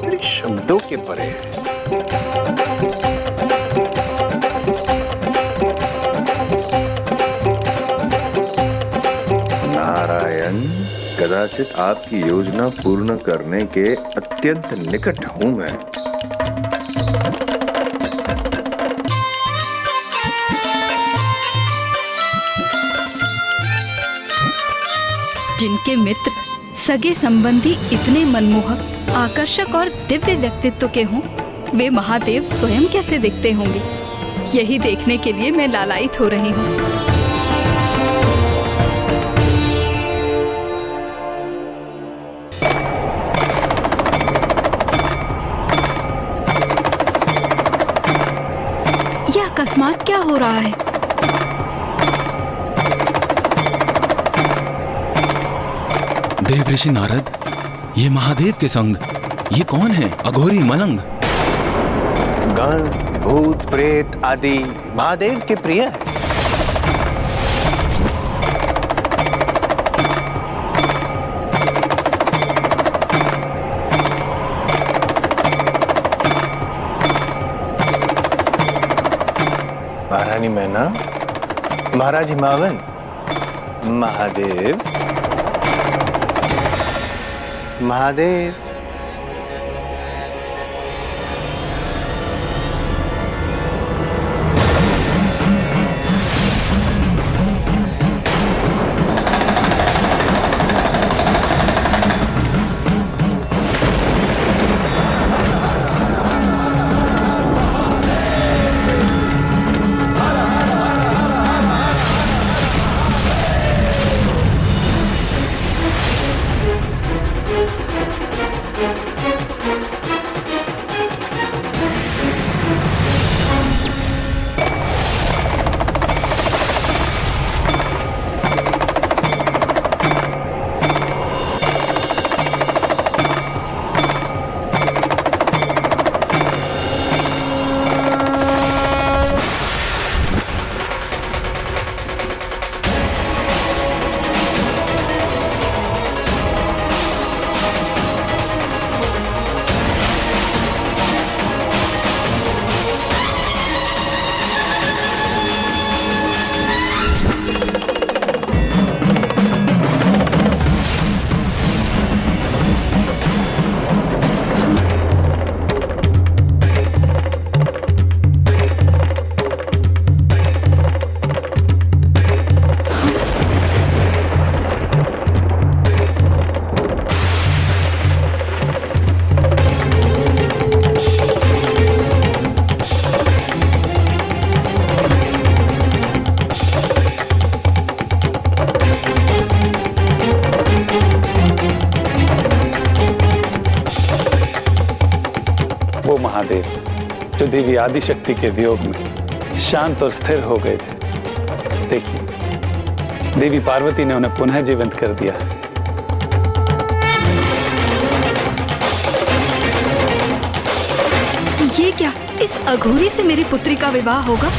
मेरे शब्दों के परे है। नारायण, कदाचित आपकी योजना पूर्ण करने के अत्यंत निकट हूं मैं। जिनके मित्र, सगे संबंधी इतने मनमोहक, आकर्षक और दिव्य व्यक्तित्व के हों, वे महादेव स्वयं कैसे दिखते होंगे, यही देखने के लिए मैं लालायित हो रही हूँ। अकस्मात क्या हो रहा है? देव ऋषि नारद, ये महादेव के संग ये कौन है? अघोरी मलंग। गण भूत प्रेत आदि महादेव के प्रिय है। महारानी मैना, महाराज हिमावन, महादेव, महादेव। महादेव जो देवी आदिशक्ति के वियोग में शांत और स्थिर हो गए थे, देखिए देवी पार्वती ने उन्हें पुनः जीवंत कर दिया। ये क्या, इस अघोरी से मेरी पुत्री का विवाह होगा?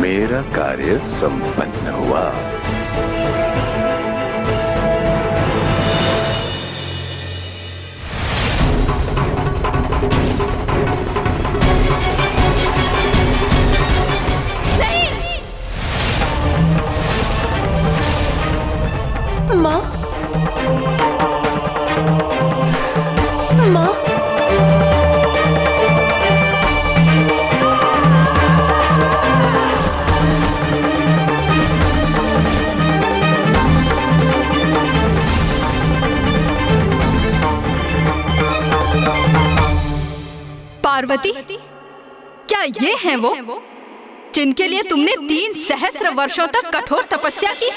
मेरा कार्य संपन्न हुआ। माँ, माँ, पार्वती, क्या ये हैं वो जिनके लिए तुमने 3 सहस्र वर्षों तक कठोर तपस्या की?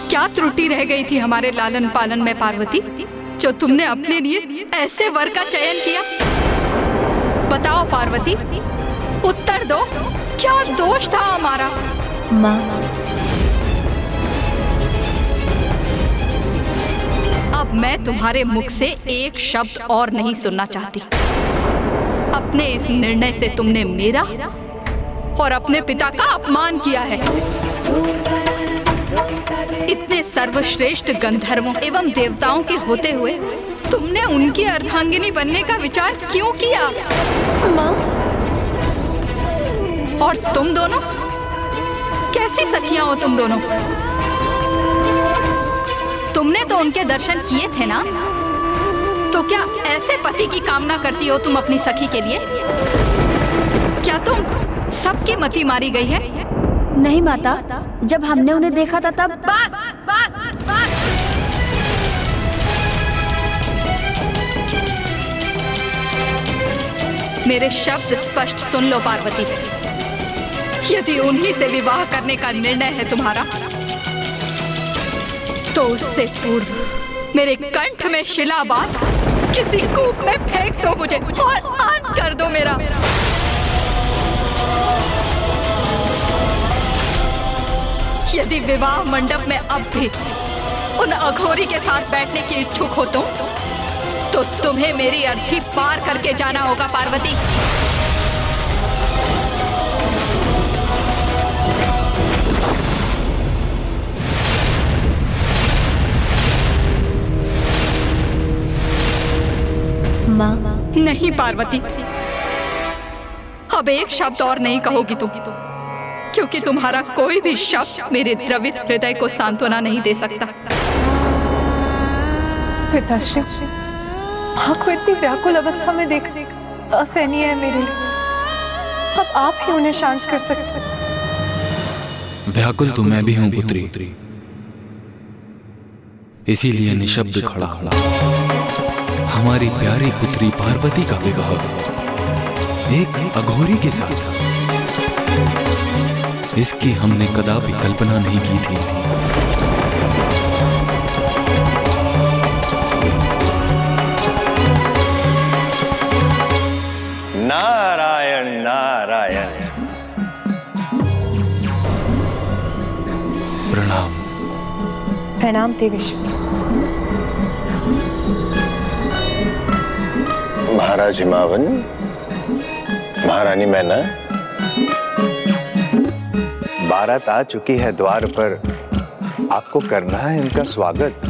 क्या त्रुटि रह गई थी हमारे लालन पालन में पार्वती, जो तुमने अपने लिए ऐसे वर का चयन किया? बताओ पार्वती, उत्तर दो, क्या दोष था हमारा? माँ, अब मैं तुम्हारे मुख से एक शब्द और नहीं सुनना चाहती। अपने इस निर्णय से तुमने मेरा और अपने पिता का अपमान किया है। इतने सर्वश्रेष्ठ गंधर्वों एवं देवताओं के होते हुए तुमने उनकी अर्धांगिनी बनने का विचार क्यों किया? माँ, और तुम दोनों कैसी सखियां हो तुम दोनों? तुमने तो उनके दर्शन किए थे ना, तो क्या ऐसे पति की कामना करती हो तुम अपनी सखी के लिए? क्या तुम सबकी मति मारी गई है? नहीं माता, जब हमने उन्हें देखा था तब। बस बस बस। मेरे शब्द स्पष्ट सुन लो पार्वती। यदि उन्हीं से विवाह करने का निर्णय है तुम्हारा, तो उससे पूर्व मेरे कंठ में शिला बांध किसी कूप में फेंक दो मुझे और अंत कर दो मेरा। यदि विवाह मंडप में अब भी उन अघोरी के साथ बैठने की इच्छुक हो तुम, तो तुम्हें मेरी अर्थी पार करके जाना होगा पार्वती। माँ। नहीं पार्वती, अब एक शब्द और नहीं कहोगी तुम, क्योंकि तुम्हारा कोई भी शब्द मेरे द्रवित हृदय को सांत्वना नहीं दे सकता। पिताश्री, माँ को इतनी व्याकुल अवस्था में देख असहनीय है मेरे लिए। अब आप ही उन्हें शांत कर सकते। व्याकुल तो मैं भी हूं पुत्री, इसीलिए निशब्द खड़ा हमारी प्यारी पुत्री पार्वती का विवाह एक अघोरी के साथ, इसकी हमने कदापि कल्पना नहीं की थी। नारायण नारायण। प्रणाम। प्रणाम देवेश्वरी। महाराज हिमावन, महारानी मैना, बारात आ चुकी है द्वार पर। आपको करना है इनका स्वागत,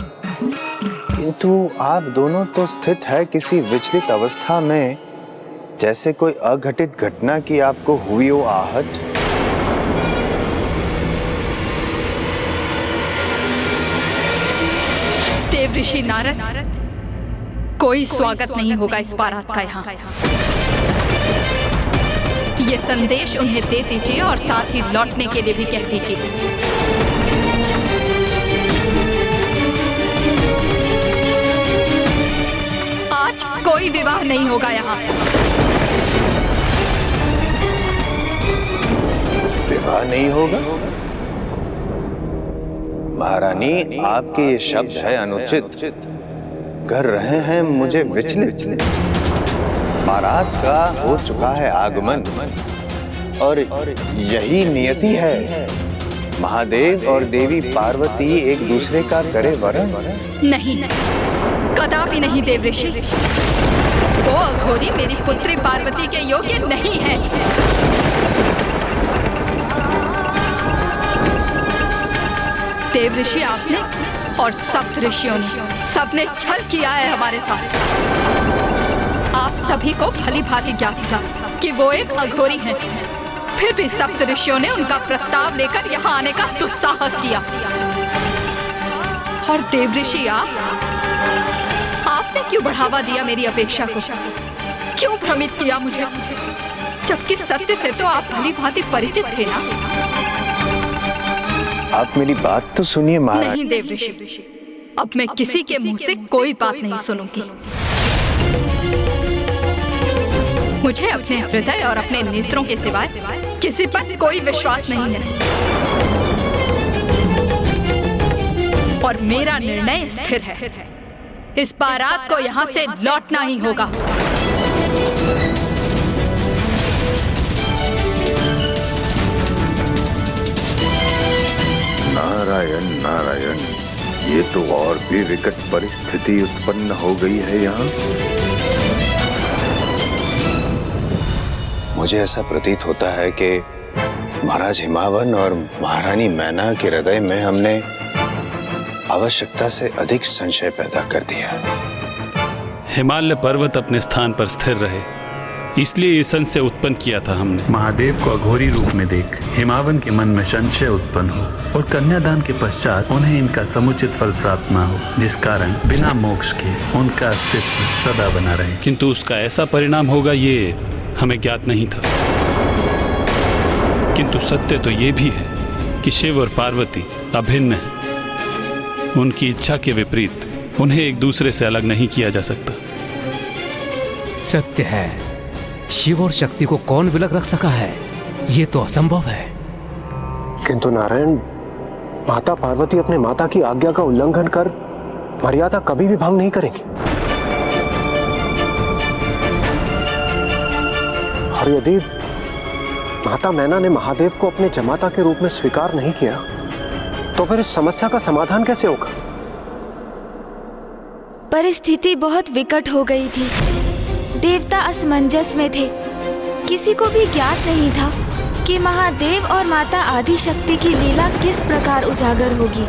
किंतु आप दोनों तो स्थित है किसी विचलित अवस्था में, जैसे कोई अघटित घटना की आपको हुई हो आहट। देव ऋषि नारद, कोई स्वागत नहीं होगा इस बारात का यहाँ। ये संदेश उन्हें दे दीजिए और साथ ही लौटने के लिए भी कह दीजिए। आज कोई विवाह नहीं होगा यहाँ। विवाह नहीं होगा? महारानी, आपके ये शब्द है अनुचित, कर रहे हैं मुझे विचलित। बारात का हो चुका है आगमन और यही नियति है। महादेव और देवी पार्वती एक दूसरे का करे वरण। नहीं, कदापि नहीं देव ऋषि। वो अघोरी मेरी पुत्री पार्वती के योग्य नहीं है। देव ऋषि आपने और सप्त ऋषियों ने सबने छल किया है हमारे साथ। आप सभी को भली भांति ज्ञात था कि वो एक अघोरी है, फिर भी सप्त ऋषियों ने उनका प्रस्ताव लेकर यहाँ आने का दुस्साहस किया। और देव ऋषि आपने क्यों बढ़ावा दिया मेरी अपेक्षा को? क्यों भ्रमित किया मुझे, जबकि सत्य से तो आप भली भांति परिचित थे ना? आप मेरी बात तो सुनिए महाराज। नहीं देव ऋषि, अब मैं किसी के मुंह से कोई बात नहीं सुनूंगी। मुझे अपने हृदय और अपने नेत्रों के सिवाय किसी पर कोई विश्वास नहीं है, और मेरा निर्णय स्थिर है। इस बारात को यहाँ से लौटना ही होगा। नारायण नारायण, ये तो और भी विकट परिस्थिति उत्पन्न हो गई है यहाँ। मुझे ऐसा प्रतीत होता है कि महाराज हिमावन और महारानी मैना के हृदय में हमने आवश्यकता से अधिक संशय पैदा कर दिया। हिमालय पर्वत अपने स्थान पर स्थिर रहे इसलिए ये संशय उत्पन्न किया था हमने। महादेव को अघोरी रूप में देख हिमावन के मन में संशय उत्पन्न हो और कन्यादान के पश्चात उन्हें इनका समुचित फल प्राप्त न हो, जिस कारण बिना मोक्ष के उनका अस्तित्व सदा बना रहे। किंतु उसका ऐसा परिणाम होगा ये हमें ज्ञात नहीं था। किंतु सत्य तो ये भी है कि शिव और पार्वती अभिन्न हैं। उनकी इच्छा के विपरीत उन्हें एक दूसरे से अलग नहीं किया जा सकता। सत्य है, शिव और शक्ति को कौन विलग रख सका है? ये तो असंभव है। किंतु नारायण, माता पार्वती अपने माता की आज्ञा का उल्लंघन कर मर्यादा कभी भी भंग नहीं करेंगी। और यदि माता मैना ने महादेव को अपने जमाता के रूप में स्वीकार नहीं किया तो फिर इस समस्या का समाधान कैसे होगा? परिस्थिति बहुत विकट हो गई थी। देवता असमंजस में थे। किसी को भी ज्ञात नहीं था कि महादेव और माता आदिशक्ति की लीला किस प्रकार उजागर होगी।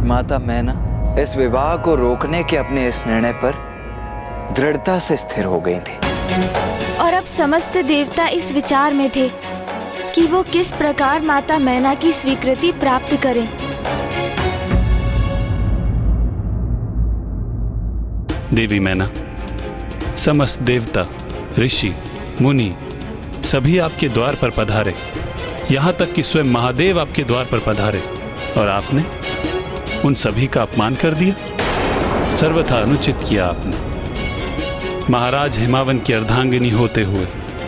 माता मैना इस विवाह को रोकने के अपने इस निर्णय पर दृढ़ता से स्थिर हो गई थी। और अब समस्त देवता इस विचार में थे कि वो किस प्रकार माता मैना की स्वीकृति प्राप्त करें। देवी मैना, समस्त देवता, ऋषि, मुनि सभी आपके द्वार पर पधारे। यहाँ तक कि स्वयं महादेव आपके द्वार पर पधारे और आपने उन सभी का अपमान कर दिया। सर्वथा अनुचित किया आपने। महाराज हिमावन की अर्धांगिनी होते हुए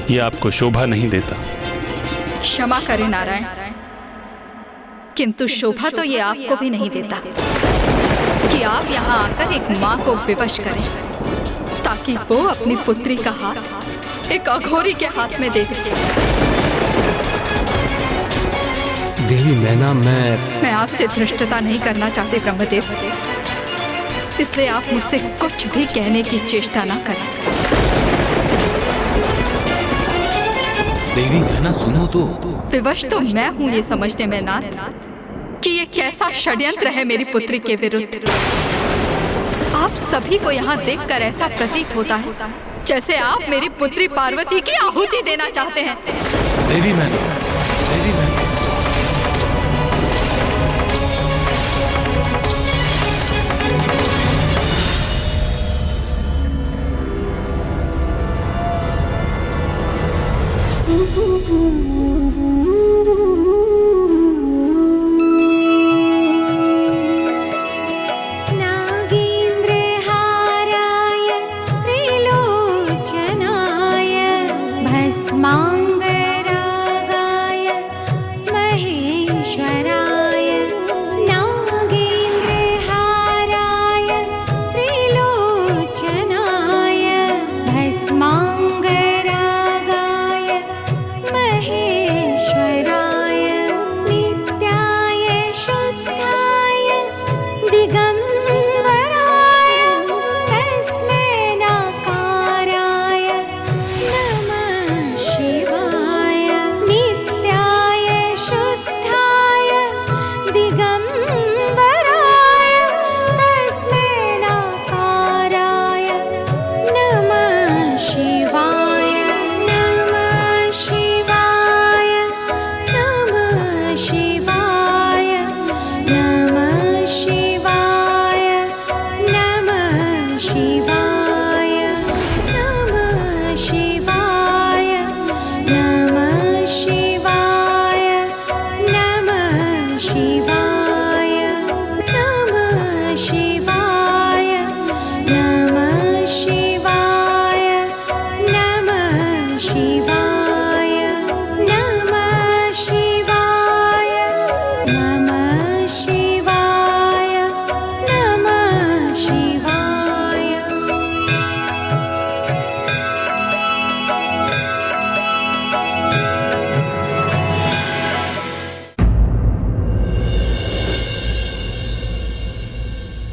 यह आपको शोभा नहीं देता। क्षमा करें नारायण, किंतु शोभा तो ये आपको भी नहीं देता कि आप यहाँ आकर एक माँ को विवश करें ताकि वो अपनी पुत्री का हाथ एक अघोरी के हाथ में दे दे। देवी मैना, मैं आपसे धृष्टता नहीं करना चाहती ब्रह्मदेव, इसलिए आप मुझसे कुछ भी कहने की चेष्टा ना करें। देवी मैना सुनो तो। विवश तो मैं हूँ ये समझने में नाथ कि ये कैसा षड्यंत्र है मेरी पुत्री के विरुद्ध। आप सभी को यहाँ देखकर ऐसा प्रतीत होता है जैसे आप मेरी पुत्री पार्वती की आहुति देना चाहते हैं। देवी मैना, देवी मैना।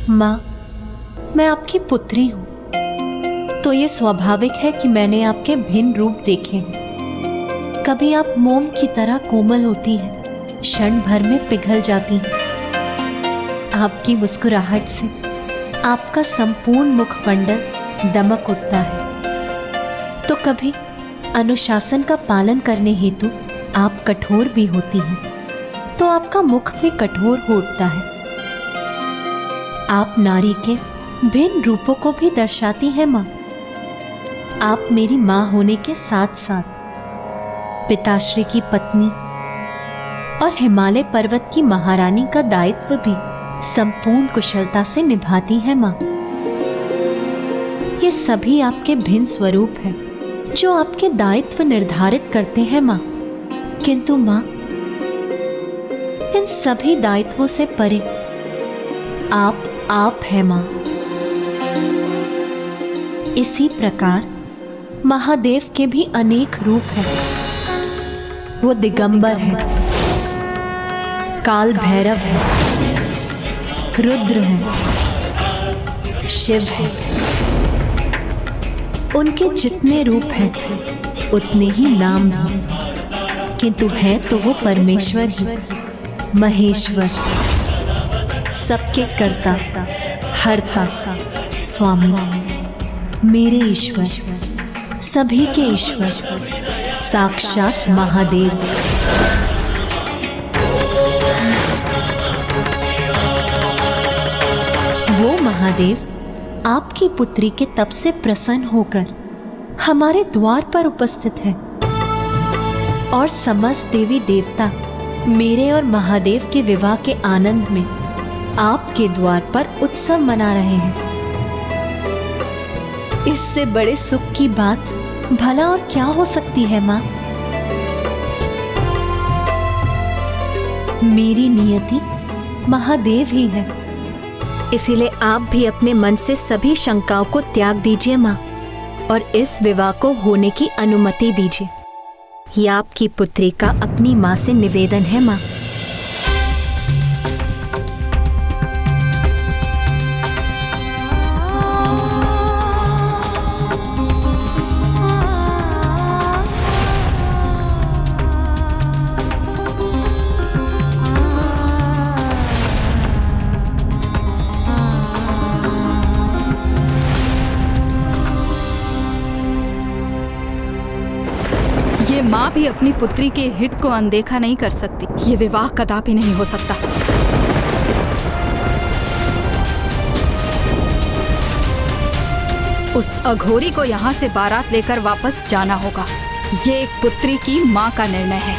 माँ, मैं आपकी पुत्री हूँ, तो ये स्वाभाविक है कि मैंने आपके भिन्न रूप देखे हैं। कभी आप मोम की तरह कोमल होती हैं, क्षण भर में पिघल जाती हैं। आपकी मुस्कुराहट से आपका संपूर्ण मुखमंडल दमक उठता है, तो कभी अनुशासन का पालन करने हेतु आप कठोर भी होती हैं, तो आपका मुख भी कठोर हो उठता है। आप नारी के भिन्न रूपों को भी दर्शाती हैं माँ। आप मेरी माँ होने के साथ साथ पिताश्री की पत्नी और हिमालय पर्वत की महारानी का दायित्व भी संपूर्ण कुशलता से निभाती हैं माँ। ये सभी आपके भिन्न स्वरूप हैं जो आपके दायित्व निर्धारित करते हैं माँ। किंतु माँ, इन सभी दायित्वों से परे आप है माँ। इसी प्रकार महादेव के भी अनेक रूप हैं। वो दिगंबर है, काल भैरव है, रुद्र है, शिव है। उनके जितने रूप हैं उतने ही नाम भी, किंतु है तो वो परमेश्वर ही, महेश्वर, सबके कर्ता, हरता, स्वामी, मेरे ईश्वर, सभी के ईश्वर, साक्षात महादेव। वो महादेव आपकी पुत्री के तप से प्रसन्न होकर हमारे द्वार पर उपस्थित है और समस्त देवी देवता मेरे और महादेव के विवाह के आनंद में आपके द्वार पर उत्सव मना रहे हैं। इससे बड़े सुख की बात भला और क्या हो सकती है माँ? मेरी नियति महादेव ही है। इसीलिए आप भी अपने मन से सभी शंकाओं को त्याग दीजिए माँ, और इस विवाह को होने की अनुमति दीजिए। ये आपकी पुत्री का अपनी माँ से निवेदन है माँ। ये माँ भी अपनी पुत्री के हित को अनदेखा नहीं कर सकती। ये विवाह कदापि नहीं हो सकता। उस अघोरी को यहाँ से बारात लेकर वापस जाना होगा। ये एक पुत्री की माँ का निर्णय है।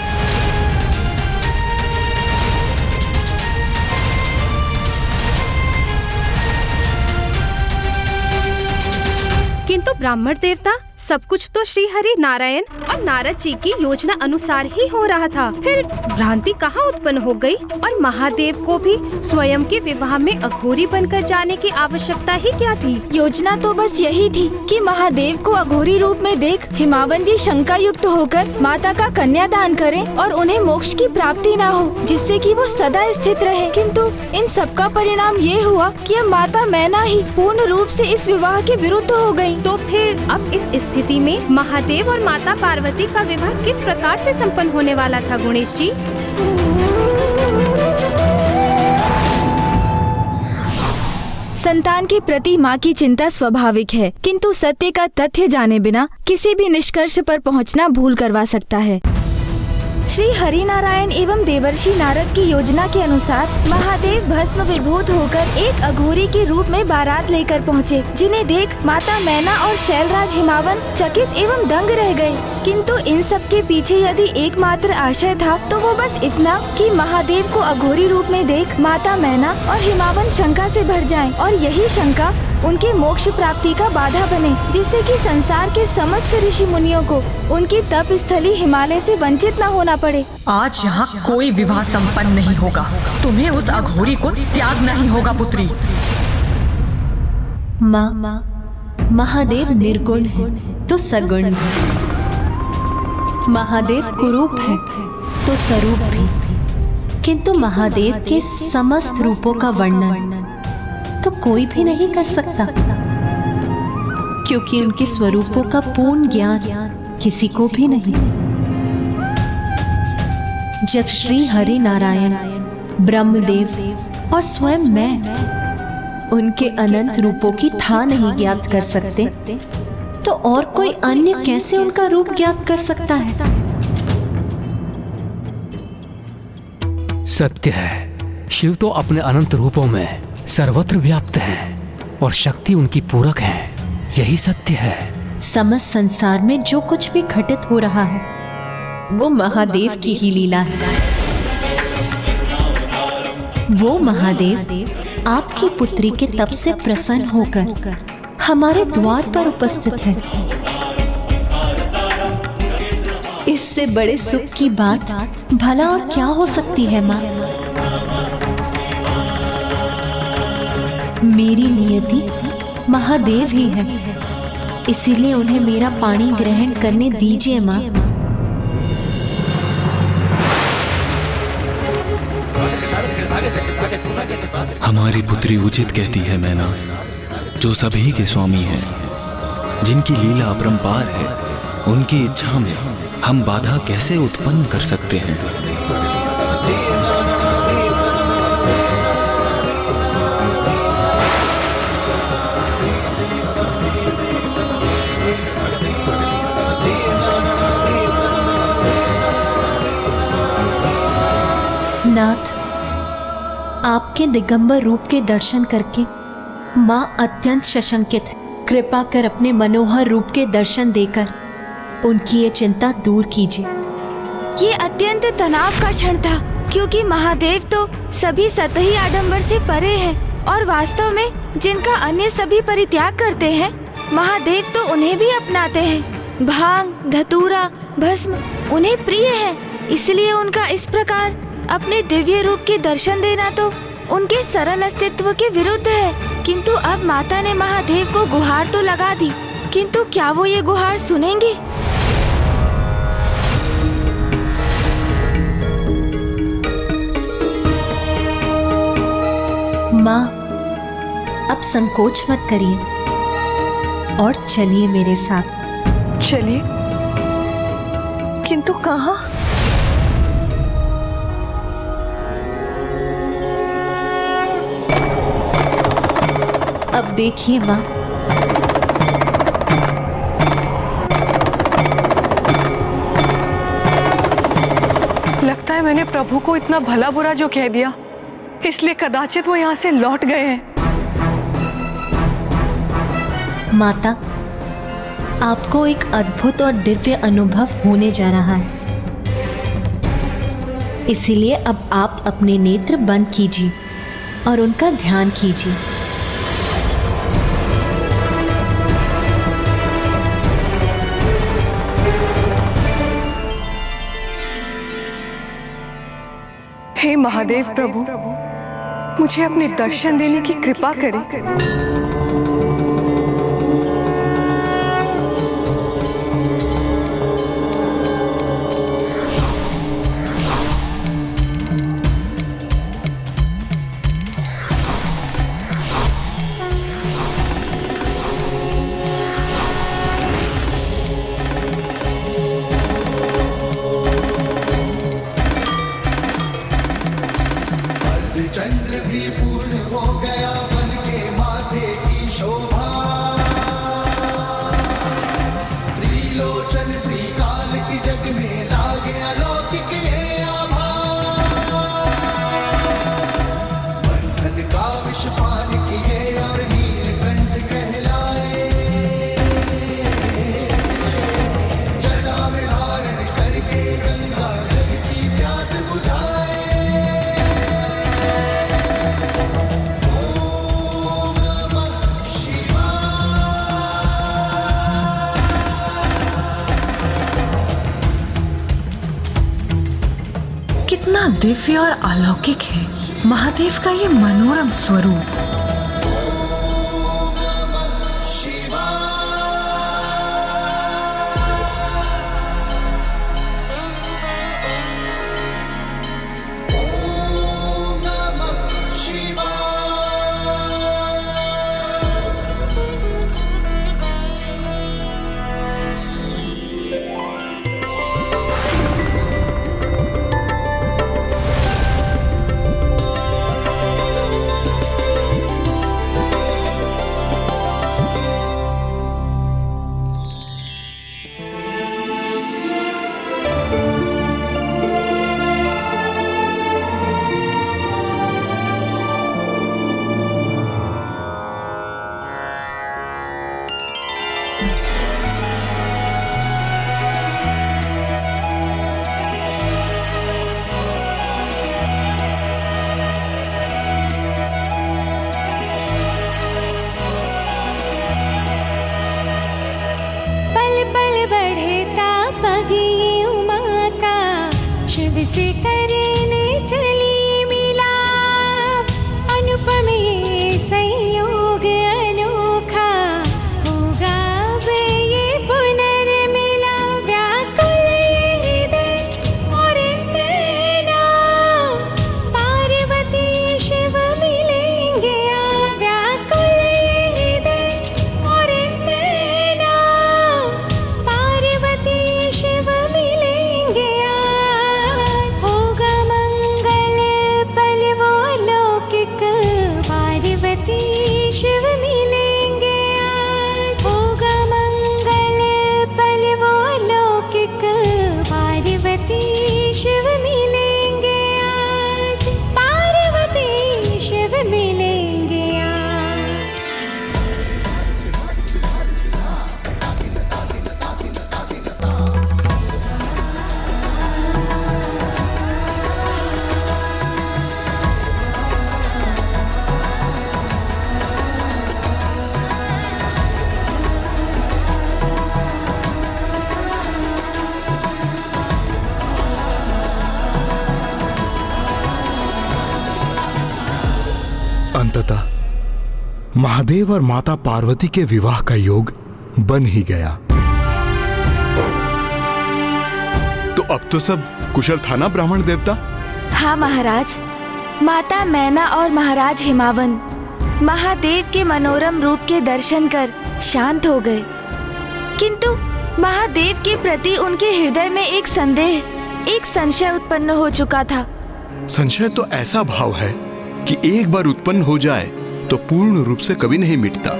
किंतु ब्राह्मण देवता, सब कुछ तो श्री हरि नारायण और नारद जी की योजना अनुसार ही हो रहा था। फिर भ्रांति कहाँ उत्पन्न हो गई? और महादेव को भी स्वयं के विवाह में अघोरी बनकर जाने की आवश्यकता ही क्या थी? योजना तो बस यही थी कि महादेव को अघोरी रूप में देख हिमावन जी शंका युक्त होकर माता का कन्यादान करें और उन्हें मोक्ष की प्राप्ति ना हो, जिससे कि वो सदा स्थित रहे। किंतु इन सब का परिणाम ये हुआ कि अब माता मैना ही पूर्ण रूप से इस विवाह के विरुद्ध हो गयी। तो फिर अब इस स्थिति में महादेव और माता पार्वती का विवाह किस प्रकार से संपन्न होने वाला था गणेश जी? संतान के प्रति माँ की चिंता स्वाभाविक है, किंतु सत्य का तथ्य जाने बिना किसी भी निष्कर्ष पर पहुँचना भूल करवा सकता है। श्री हरि नारायण एवं देवर्षि नारद की योजना के अनुसार महादेव भस्म विभूत होकर एक अघोरी के रूप में बारात लेकर पहुँचे, जिन्हें देख माता मैना और शैलराज हिमावन चकित एवं दंग रह गए। किंतु इन सब के पीछे यदि एकमात्र आशय था तो वो बस इतना कि महादेव को अघोरी रूप में देख माता मैना और हिमावन शंका से भर जाएं, और यही शंका उनकी मोक्ष प्राप्ति का बाधा बने, जिससे कि संसार के समस्त ऋषि मुनियों को उनकी तप स्थली हिमालय से वंचित न होना पड़े। आज यहाँ कोई विवाह संपन्न नहीं होगा। तुम्हें उस अघोरी को त्यागना ही होगा पुत्री। माँ, महादेव निर्गुण है तो सगुण है, महादेव कुरूप है तो स्वरूप भी, किंतु महादेव के समस्त रूपों का वर्णन तो कोई भी नहीं कर सकता, क्योंकि उनके स्वरूपों का पूर्ण ज्ञान किसी को भी नहीं। जब श्री हरि नारायण, ब्रह्मदेव और स्वयं मैं उनके अनंत रूपों की था नहीं ज्ञात कर सकते, तो और कोई अन्य कैसे उनका रूप ज्ञात कर सकता है? सत्य है, शिव तो अपने अनंत रूपों में सर्वत्र व्याप्त हैं और शक्ति उनकी पूरक है। यही सत्य है। समस्त संसार में जो कुछ भी घटित हो रहा है वो महादेव की ही लीला है। वो महादेव आपकी पुत्री के तप से प्रसन्न होकर हमारे द्वार पर उपस्थित है। इससे बड़े सुख की बात भला और क्या हो सकती है माँ? मेरी नियति महादेव ही है, इसीलिए उन्हें मेरा पानी ग्रहण करने दीजिए माँ। हमारी पुत्री उचित कहती है मैना, जो सभी के स्वामी हैं, जिनकी लीला अपरंपार है, उनकी इच्छा में हम बाधा कैसे उत्पन्न कर सकते हैं? नाथ, आपके दिगंबर रूप के दर्शन करके माँ अत्यंत सशंकित है। कृपा कर अपने मनोहर रूप के दर्शन देकर उनकी ये चिंता दूर कीजिए। ये अत्यंत तनाव का क्षण था, क्योंकि महादेव तो सभी सतही आडंबर से परे हैं और वास्तव में जिनका अन्य सभी परित्याग करते हैं, महादेव तो उन्हें भी अपनाते हैं। भांग, धतूरा, भस्म उन्हें प्रिय है, इसलिए उनका इस प्रकार अपने दिव्य रूप के दर्शन देना तो उनके सरल अस्तित्व के विरुद्ध है। किंतु अब माता ने महादेव को गुहार तो लगा दी, किंतु क्या वो ये गुहार सुनेंगे? माँ, अब संकोच मत करिए और चलिए मेरे साथ। चलिए, किंतु कहाँ? अब देखिए माँ, लगता है मैंने प्रभु को इतना भला बुरा जो कह दिया, इसलिए कदाचित वो यहाँ से लौट गए हैं। माता, आपको एक अद्भुत और दिव्य अनुभव होने जा रहा है, इसीलिए अब आप अपने नेत्र बंद कीजिए और उनका ध्यान कीजिए। हे महादेव प्रभु, मुझे अपने दर्शन देने की कृपा करें। चंद्र भी पूर्ण हो गया बन के माथे की शोभा, त्रिलोचन त्रिकाल की जग में लागे अलौकिक ये आभा, बंधन का विष पान किए और नीलकंठ कहलाए, जटा में धारण करके गंगा जल की प्यास बुझाए। कितना दिव्य और अलौकिक है महादेव का ये मनोरम स्वरूप। से करने चली मिलाप, अनुपम ये संयोग अनोखा, होगा अब ये पुनर्मिलाप। व्याकुल ये हृदय और नैना, पार्वती शिव मिलेंगे आज। व्याकुल ये हृदय और नैना, पार्वती शिव मिलेंगे आज। होगा मंगल पल वो लौकिक, पार्वती शिव मिलेंगे आज। होगा मंगल पल वो लौकिक, पार्वती शिव मिलेंगे आज। पार्वती शिव मिलेंगे आज। अंततः महादेव और माता पार्वती के विवाह का योग बन ही गया। तो अब तो सब कुशल था ना ब्राह्मण देवता? हाँ महाराज, माता मैना और महाराज हिमावन महादेव के मनोरम रूप के दर्शन कर शांत हो गए, किंतु महादेव के प्रति उनके हृदय में एक संदेह, एक संशय उत्पन्न हो चुका था। संशय तो ऐसा भाव है कि एक बार उत्पन्न हो जाए तो पूर्ण रूप से कभी नहीं मिटता।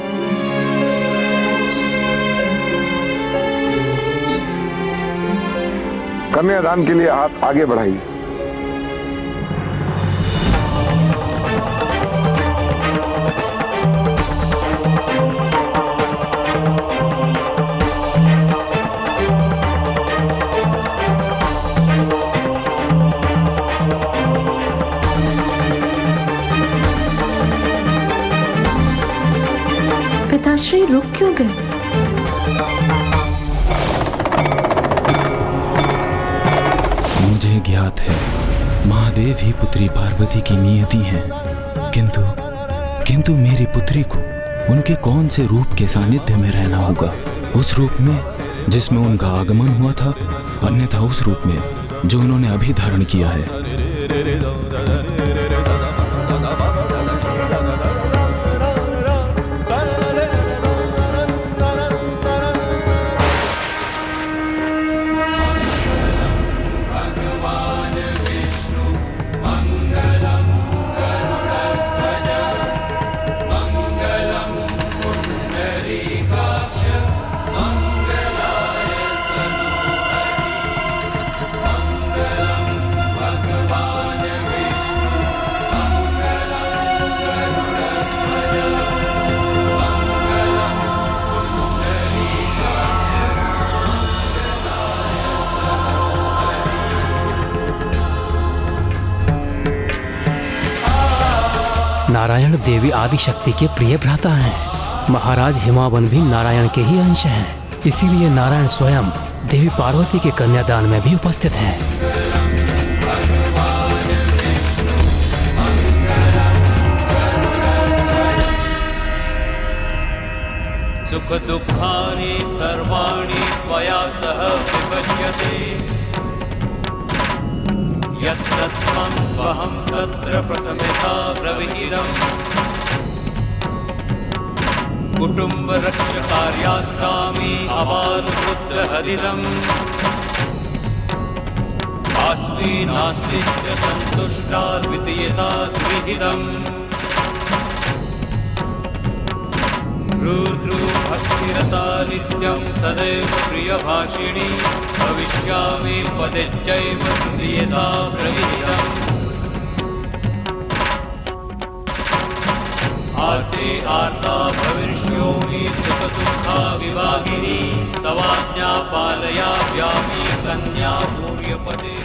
कन्यादान के लिए हाथ आगे बढ़ाइए। पिताश्री रुक क्यों गए? मुझे ज्ञात है महादेव ही पुत्री पार्वती की नियति है, किंतु मेरी पुत्री को उनके कौन से रूप के सानिध्य में रहना होगा? उस रूप में जिसमें उनका आगमन हुआ था, अन्यथा उस रूप में जो उन्होंने अभी धारण किया है। नारायण देवी आदि शक्ति के प्रिय भ्राता हैं। महाराज हिमावन भी नारायण के ही अंश हैं। इसीलिए नारायण स्वयं देवी पार्वती के कन्यादान में भी उपस्थित हैं। सुख दुःखानि सर्वाणि त्वया सह विभज्यते, यत्र त्वं वहं तत्र प्रथमता ब्रवीदम्। कुटुम्ब रक्षकार्यास्तामि अबालपुत्रहदिदम्। अस्मि नास्ति च सन्तुष्टा द्वितीयसा द्विहिदम्। रुद्रु भक्तिरता नित्यं सदैव प्रियभाषिणी, भविष्यामि पदेच्चैव तृतीयसा प्रविहितम्। आर्ते आर्ता भविष्योमि सुखदुःखा विभागिनी, तवाज्ञा पालयाम्यामि कन्या भूर्यपदे।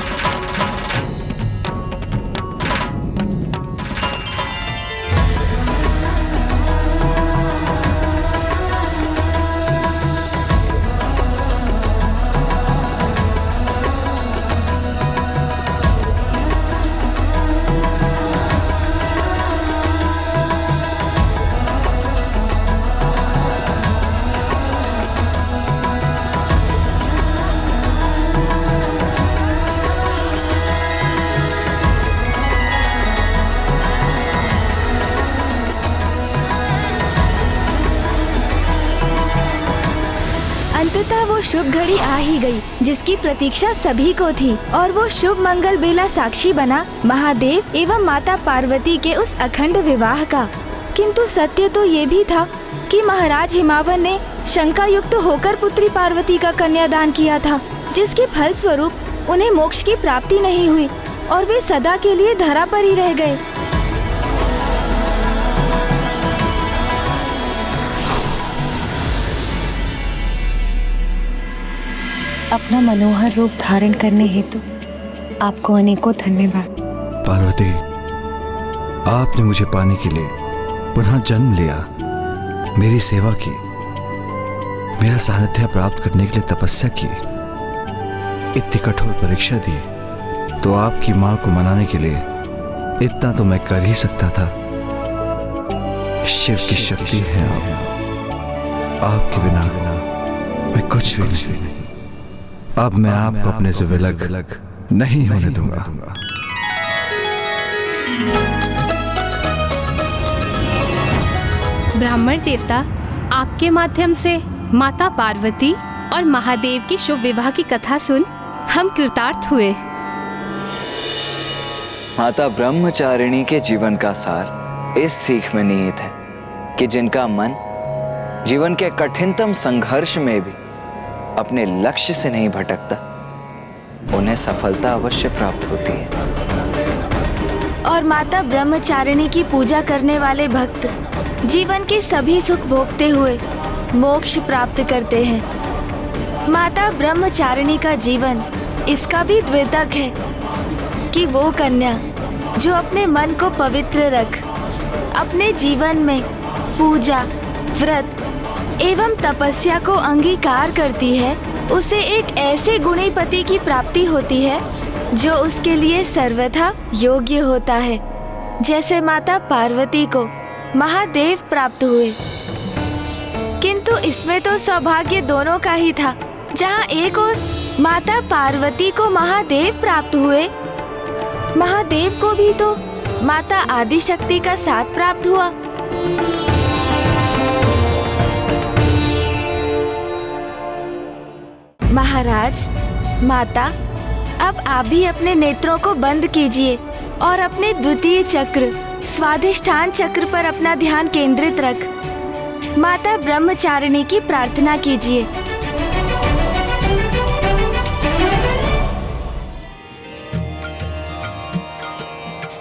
शुभ घड़ी आ ही गई, जिसकी प्रतीक्षा सभी को थी, और वो शुभ मंगल बेला साक्षी बना महादेव एवं माता पार्वती के उस अखंड विवाह का। किंतु सत्य तो ये भी था कि महाराज हिमावन ने शंका युक्त होकर पुत्री पार्वती का कन्यादान किया था, जिसके फल स्वरूप उन्हें मोक्ष की प्राप्ति नहीं हुई और वे सदा के लिए धरा पर ही रह गए। अपना मनोहर रूप धारण करने हेतु आपको अनेकों धन्यवाद। पार्वती, आपने मुझे पाने के लिए पुनः जन्म लिया, मेरी सेवा की, मेरा सानिध्य प्राप्त करने के लिए तपस्या की, इतनी कठोर परीक्षा दी, तो आपकी मां को मनाने के लिए इतना तो मैं कर ही सकता था। शिव की शक्ति है आप, आपके बिना मैं कुछ भी नहीं। अब मैं आपको अपने से विलग नहीं होने दूंगा। ब्राह्मण देवता, आपके माध्यम से माता पार्वती और महादेव की शुभ विवाह की कथा सुन हम कृतार्थ हुए। माता ब्रह्मचारिणी के जीवन का सार इस सीख में निहित है कि जिनका मन जीवन के कठिनतम संघर्ष में भी अपने लक्ष्य से नहीं भटकता, उन्हें सफलता अवश्य प्राप्त होती है। और माता ब्रह्मचारिणी की पूजा करने वाले भक्त जीवन के सभी सुख भोगते हुए मोक्ष प्राप्त करते हैं। माता ब्रह्मचारिणी का जीवन इसका भी द्योतक है कि वो कन्या जो अपने मन को पवित्र रख अपने जीवन में पूजा, व्रत एवं तपस्या को अंगीकार करती है, उसे एक ऐसे गुणी पति की प्राप्ति होती है जो उसके लिए सर्वथा योग्य होता है, जैसे माता पार्वती को महादेव प्राप्त हुए। किंतु इसमें तो सौभाग्य दोनों का ही था। जहाँ एक और माता पार्वती को महादेव प्राप्त हुए, महादेव को भी तो माता आदिशक्ति का साथ प्राप्त हुआ। महाराज, माता, अब आप भी अपने नेत्रों को बंद कीजिए और अपने द्वितीय चक्र स्वाधिष्ठान चक्र पर अपना ध्यान केंद्रित रख माता ब्रह्मचारिणी की प्रार्थना कीजिए।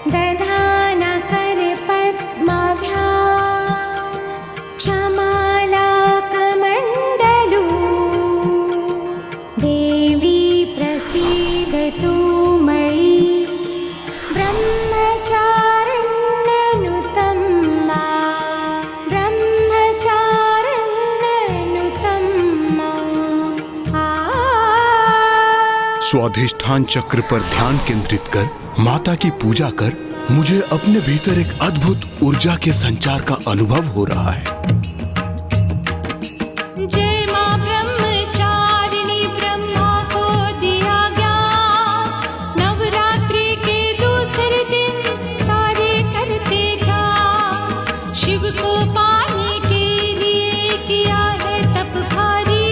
दधाना कर पद्माभ्यां क्षमाला कमंडलू देवी प्रसीदतु मयि ब्रह्मचारिण्यनुतं मा स्वाधिष्ठान चक्र पर ध्यान केंद्रित कर माता की पूजा कर मुझे अपने भीतर एक अद्भुत ऊर्जा के संचार का अनुभव हो रहा है। जय मां ब्रह्मचारिणी, ब्रह्मा को दिया ज्ञान, नवरात्रि के दूसरे दिन सारे करते ध्यान, शिव को पाने के लिए किया है तप भारी,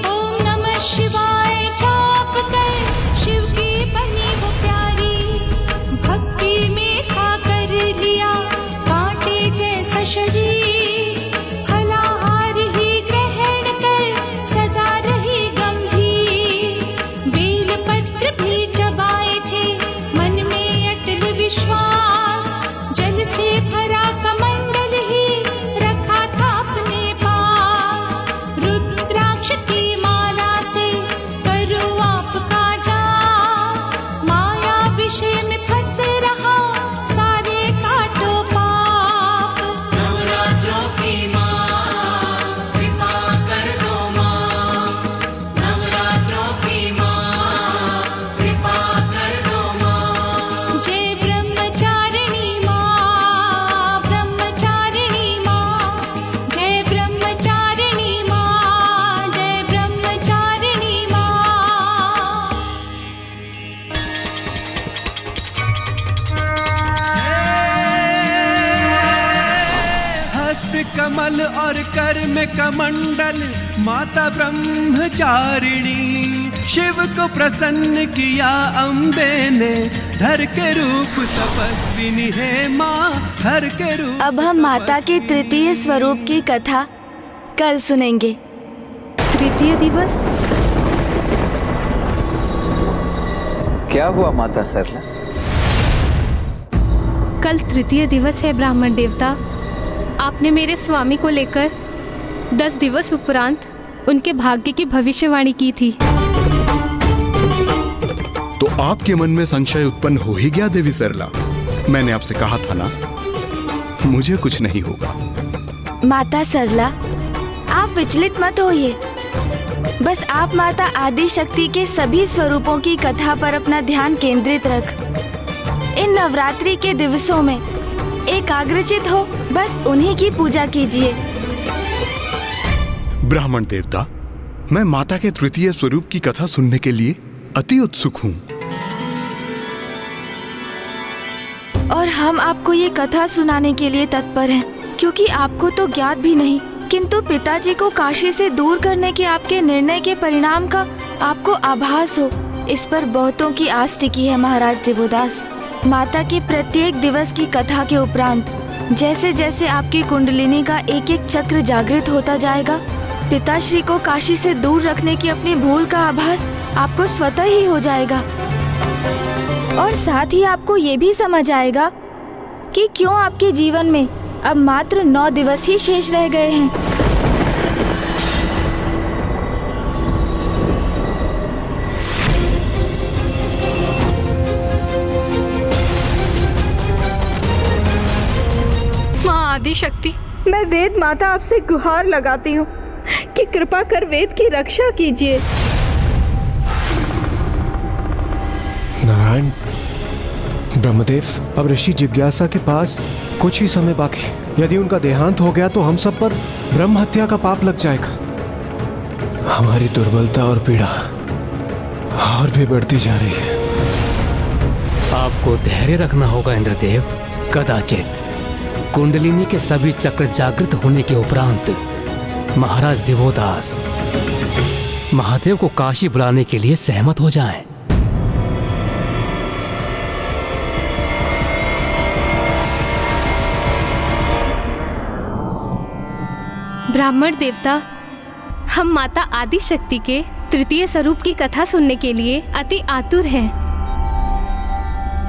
ओम नमः शिवाय जाप कर शिव की बनी वो प्यारी, भक्ति में खा कर लिया कांटे जैसा शरीर, कमल और कर में कमंडल माता ब्रह्मचारिणी। शिव को प्रसन्न किया अम्बे ने, धर के रूप तपस्विनी है माँ, धर के रूप। अब हम माता के तृतीय स्वरूप की कथा कल सुनेंगे। तृतीय दिवस? क्या हुआ माता सरला? कल तृतीय दिवस है ब्राह्मण देवता। आपने मेरे स्वामी को लेकर 10 दिवस उपरांत उनके भाग्य की भविष्यवाणी की थी। तो आपके मन में संशय उत्पन्न हो ही गया देवी सरला। मैंने आपसे कहा था ना, मुझे कुछ नहीं होगा। माता सरला, आप विचलित मत होइए। बस आप माता आदि शक्ति के सभी स्वरूपों की कथा पर अपना ध्यान केंद्रित रख। इन नवरात्रि के दिवसों में एकाग्रचित हो, बस उन्हीं की पूजा कीजिए। ब्राह्मण देवता, मैं माता के तृतीय स्वरूप की कथा सुनने के लिए अति उत्सुक हूँ। और हम आपको ये कथा सुनाने के लिए तत्पर हैं, क्योंकि आपको तो ज्ञात भी नहीं, किंतु पिताजी को काशी से दूर करने के आपके निर्णय के परिणाम का आपको आभास हो, इस पर बहुतों की आस टिकी है महाराज देवोदास। माता के प्रत्येक दिवस की कथा के उपरांत जैसे जैसे आपकी कुंडलिनी का एक एक चक्र जागृत होता जाएगा, पिताश्री को काशी से दूर रखने की अपनी भूल का आभास आपको स्वतः ही हो जाएगा। और साथ ही आपको ये भी समझ आएगा कि क्यों आपके जीवन में अब मात्र 9 दिवस ही शेष रह गए हैं। माँ आदि शक्ति, मैं वेद माता आपसे गुहार लगाती हूँ कि कृपा कर वेद की रक्षा कीजिए। नारायण, ब्रह्मदेव, अब ऋषि जिज्ञासा के पास कुछ ही समय बाकी। यदि उनका देहांत हो गया तो हम सब पर ब्रह्म हत्या का पाप लग जाएगा। हमारी दुर्बलता और पीड़ा और भी बढ़ती जा रही है। आपको धैर्य रखना होगा इंद्रदेव। कदाचित कुंडलिनी के सभी चक्र जागृत होने के उपरांत महाराज देवोदास महादेव को काशी बुलाने के लिए सहमत हो जाएं। ब्राह्मण देवता, हम माता आदि शक्ति के तृतीय स्वरूप की कथा सुनने के लिए अति आतुर हैं।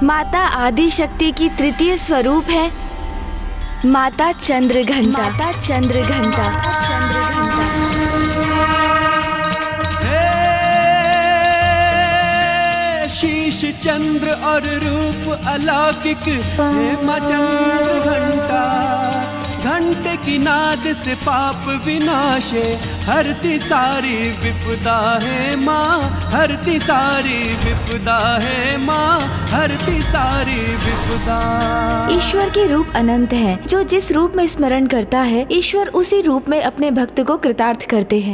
माता आदि शक्ति की तृतीय स्वरूप है माता चंद्रघंटा। माता चंद्रघंटा। शीश चंद्र और रूप अलौकिक है माँ चंद्रघंटा। घंटे की नाद से पाप विनाशे, हरती सारी विपदा है माँ, हरती सारी विपदा है माँ, हरती सारी विपदा। ईश्वर के रूप अनंत हैं, जो जिस रूप में स्मरण करता है ईश्वर उसी रूप में अपने भक्त को कृतार्थ करते हैं।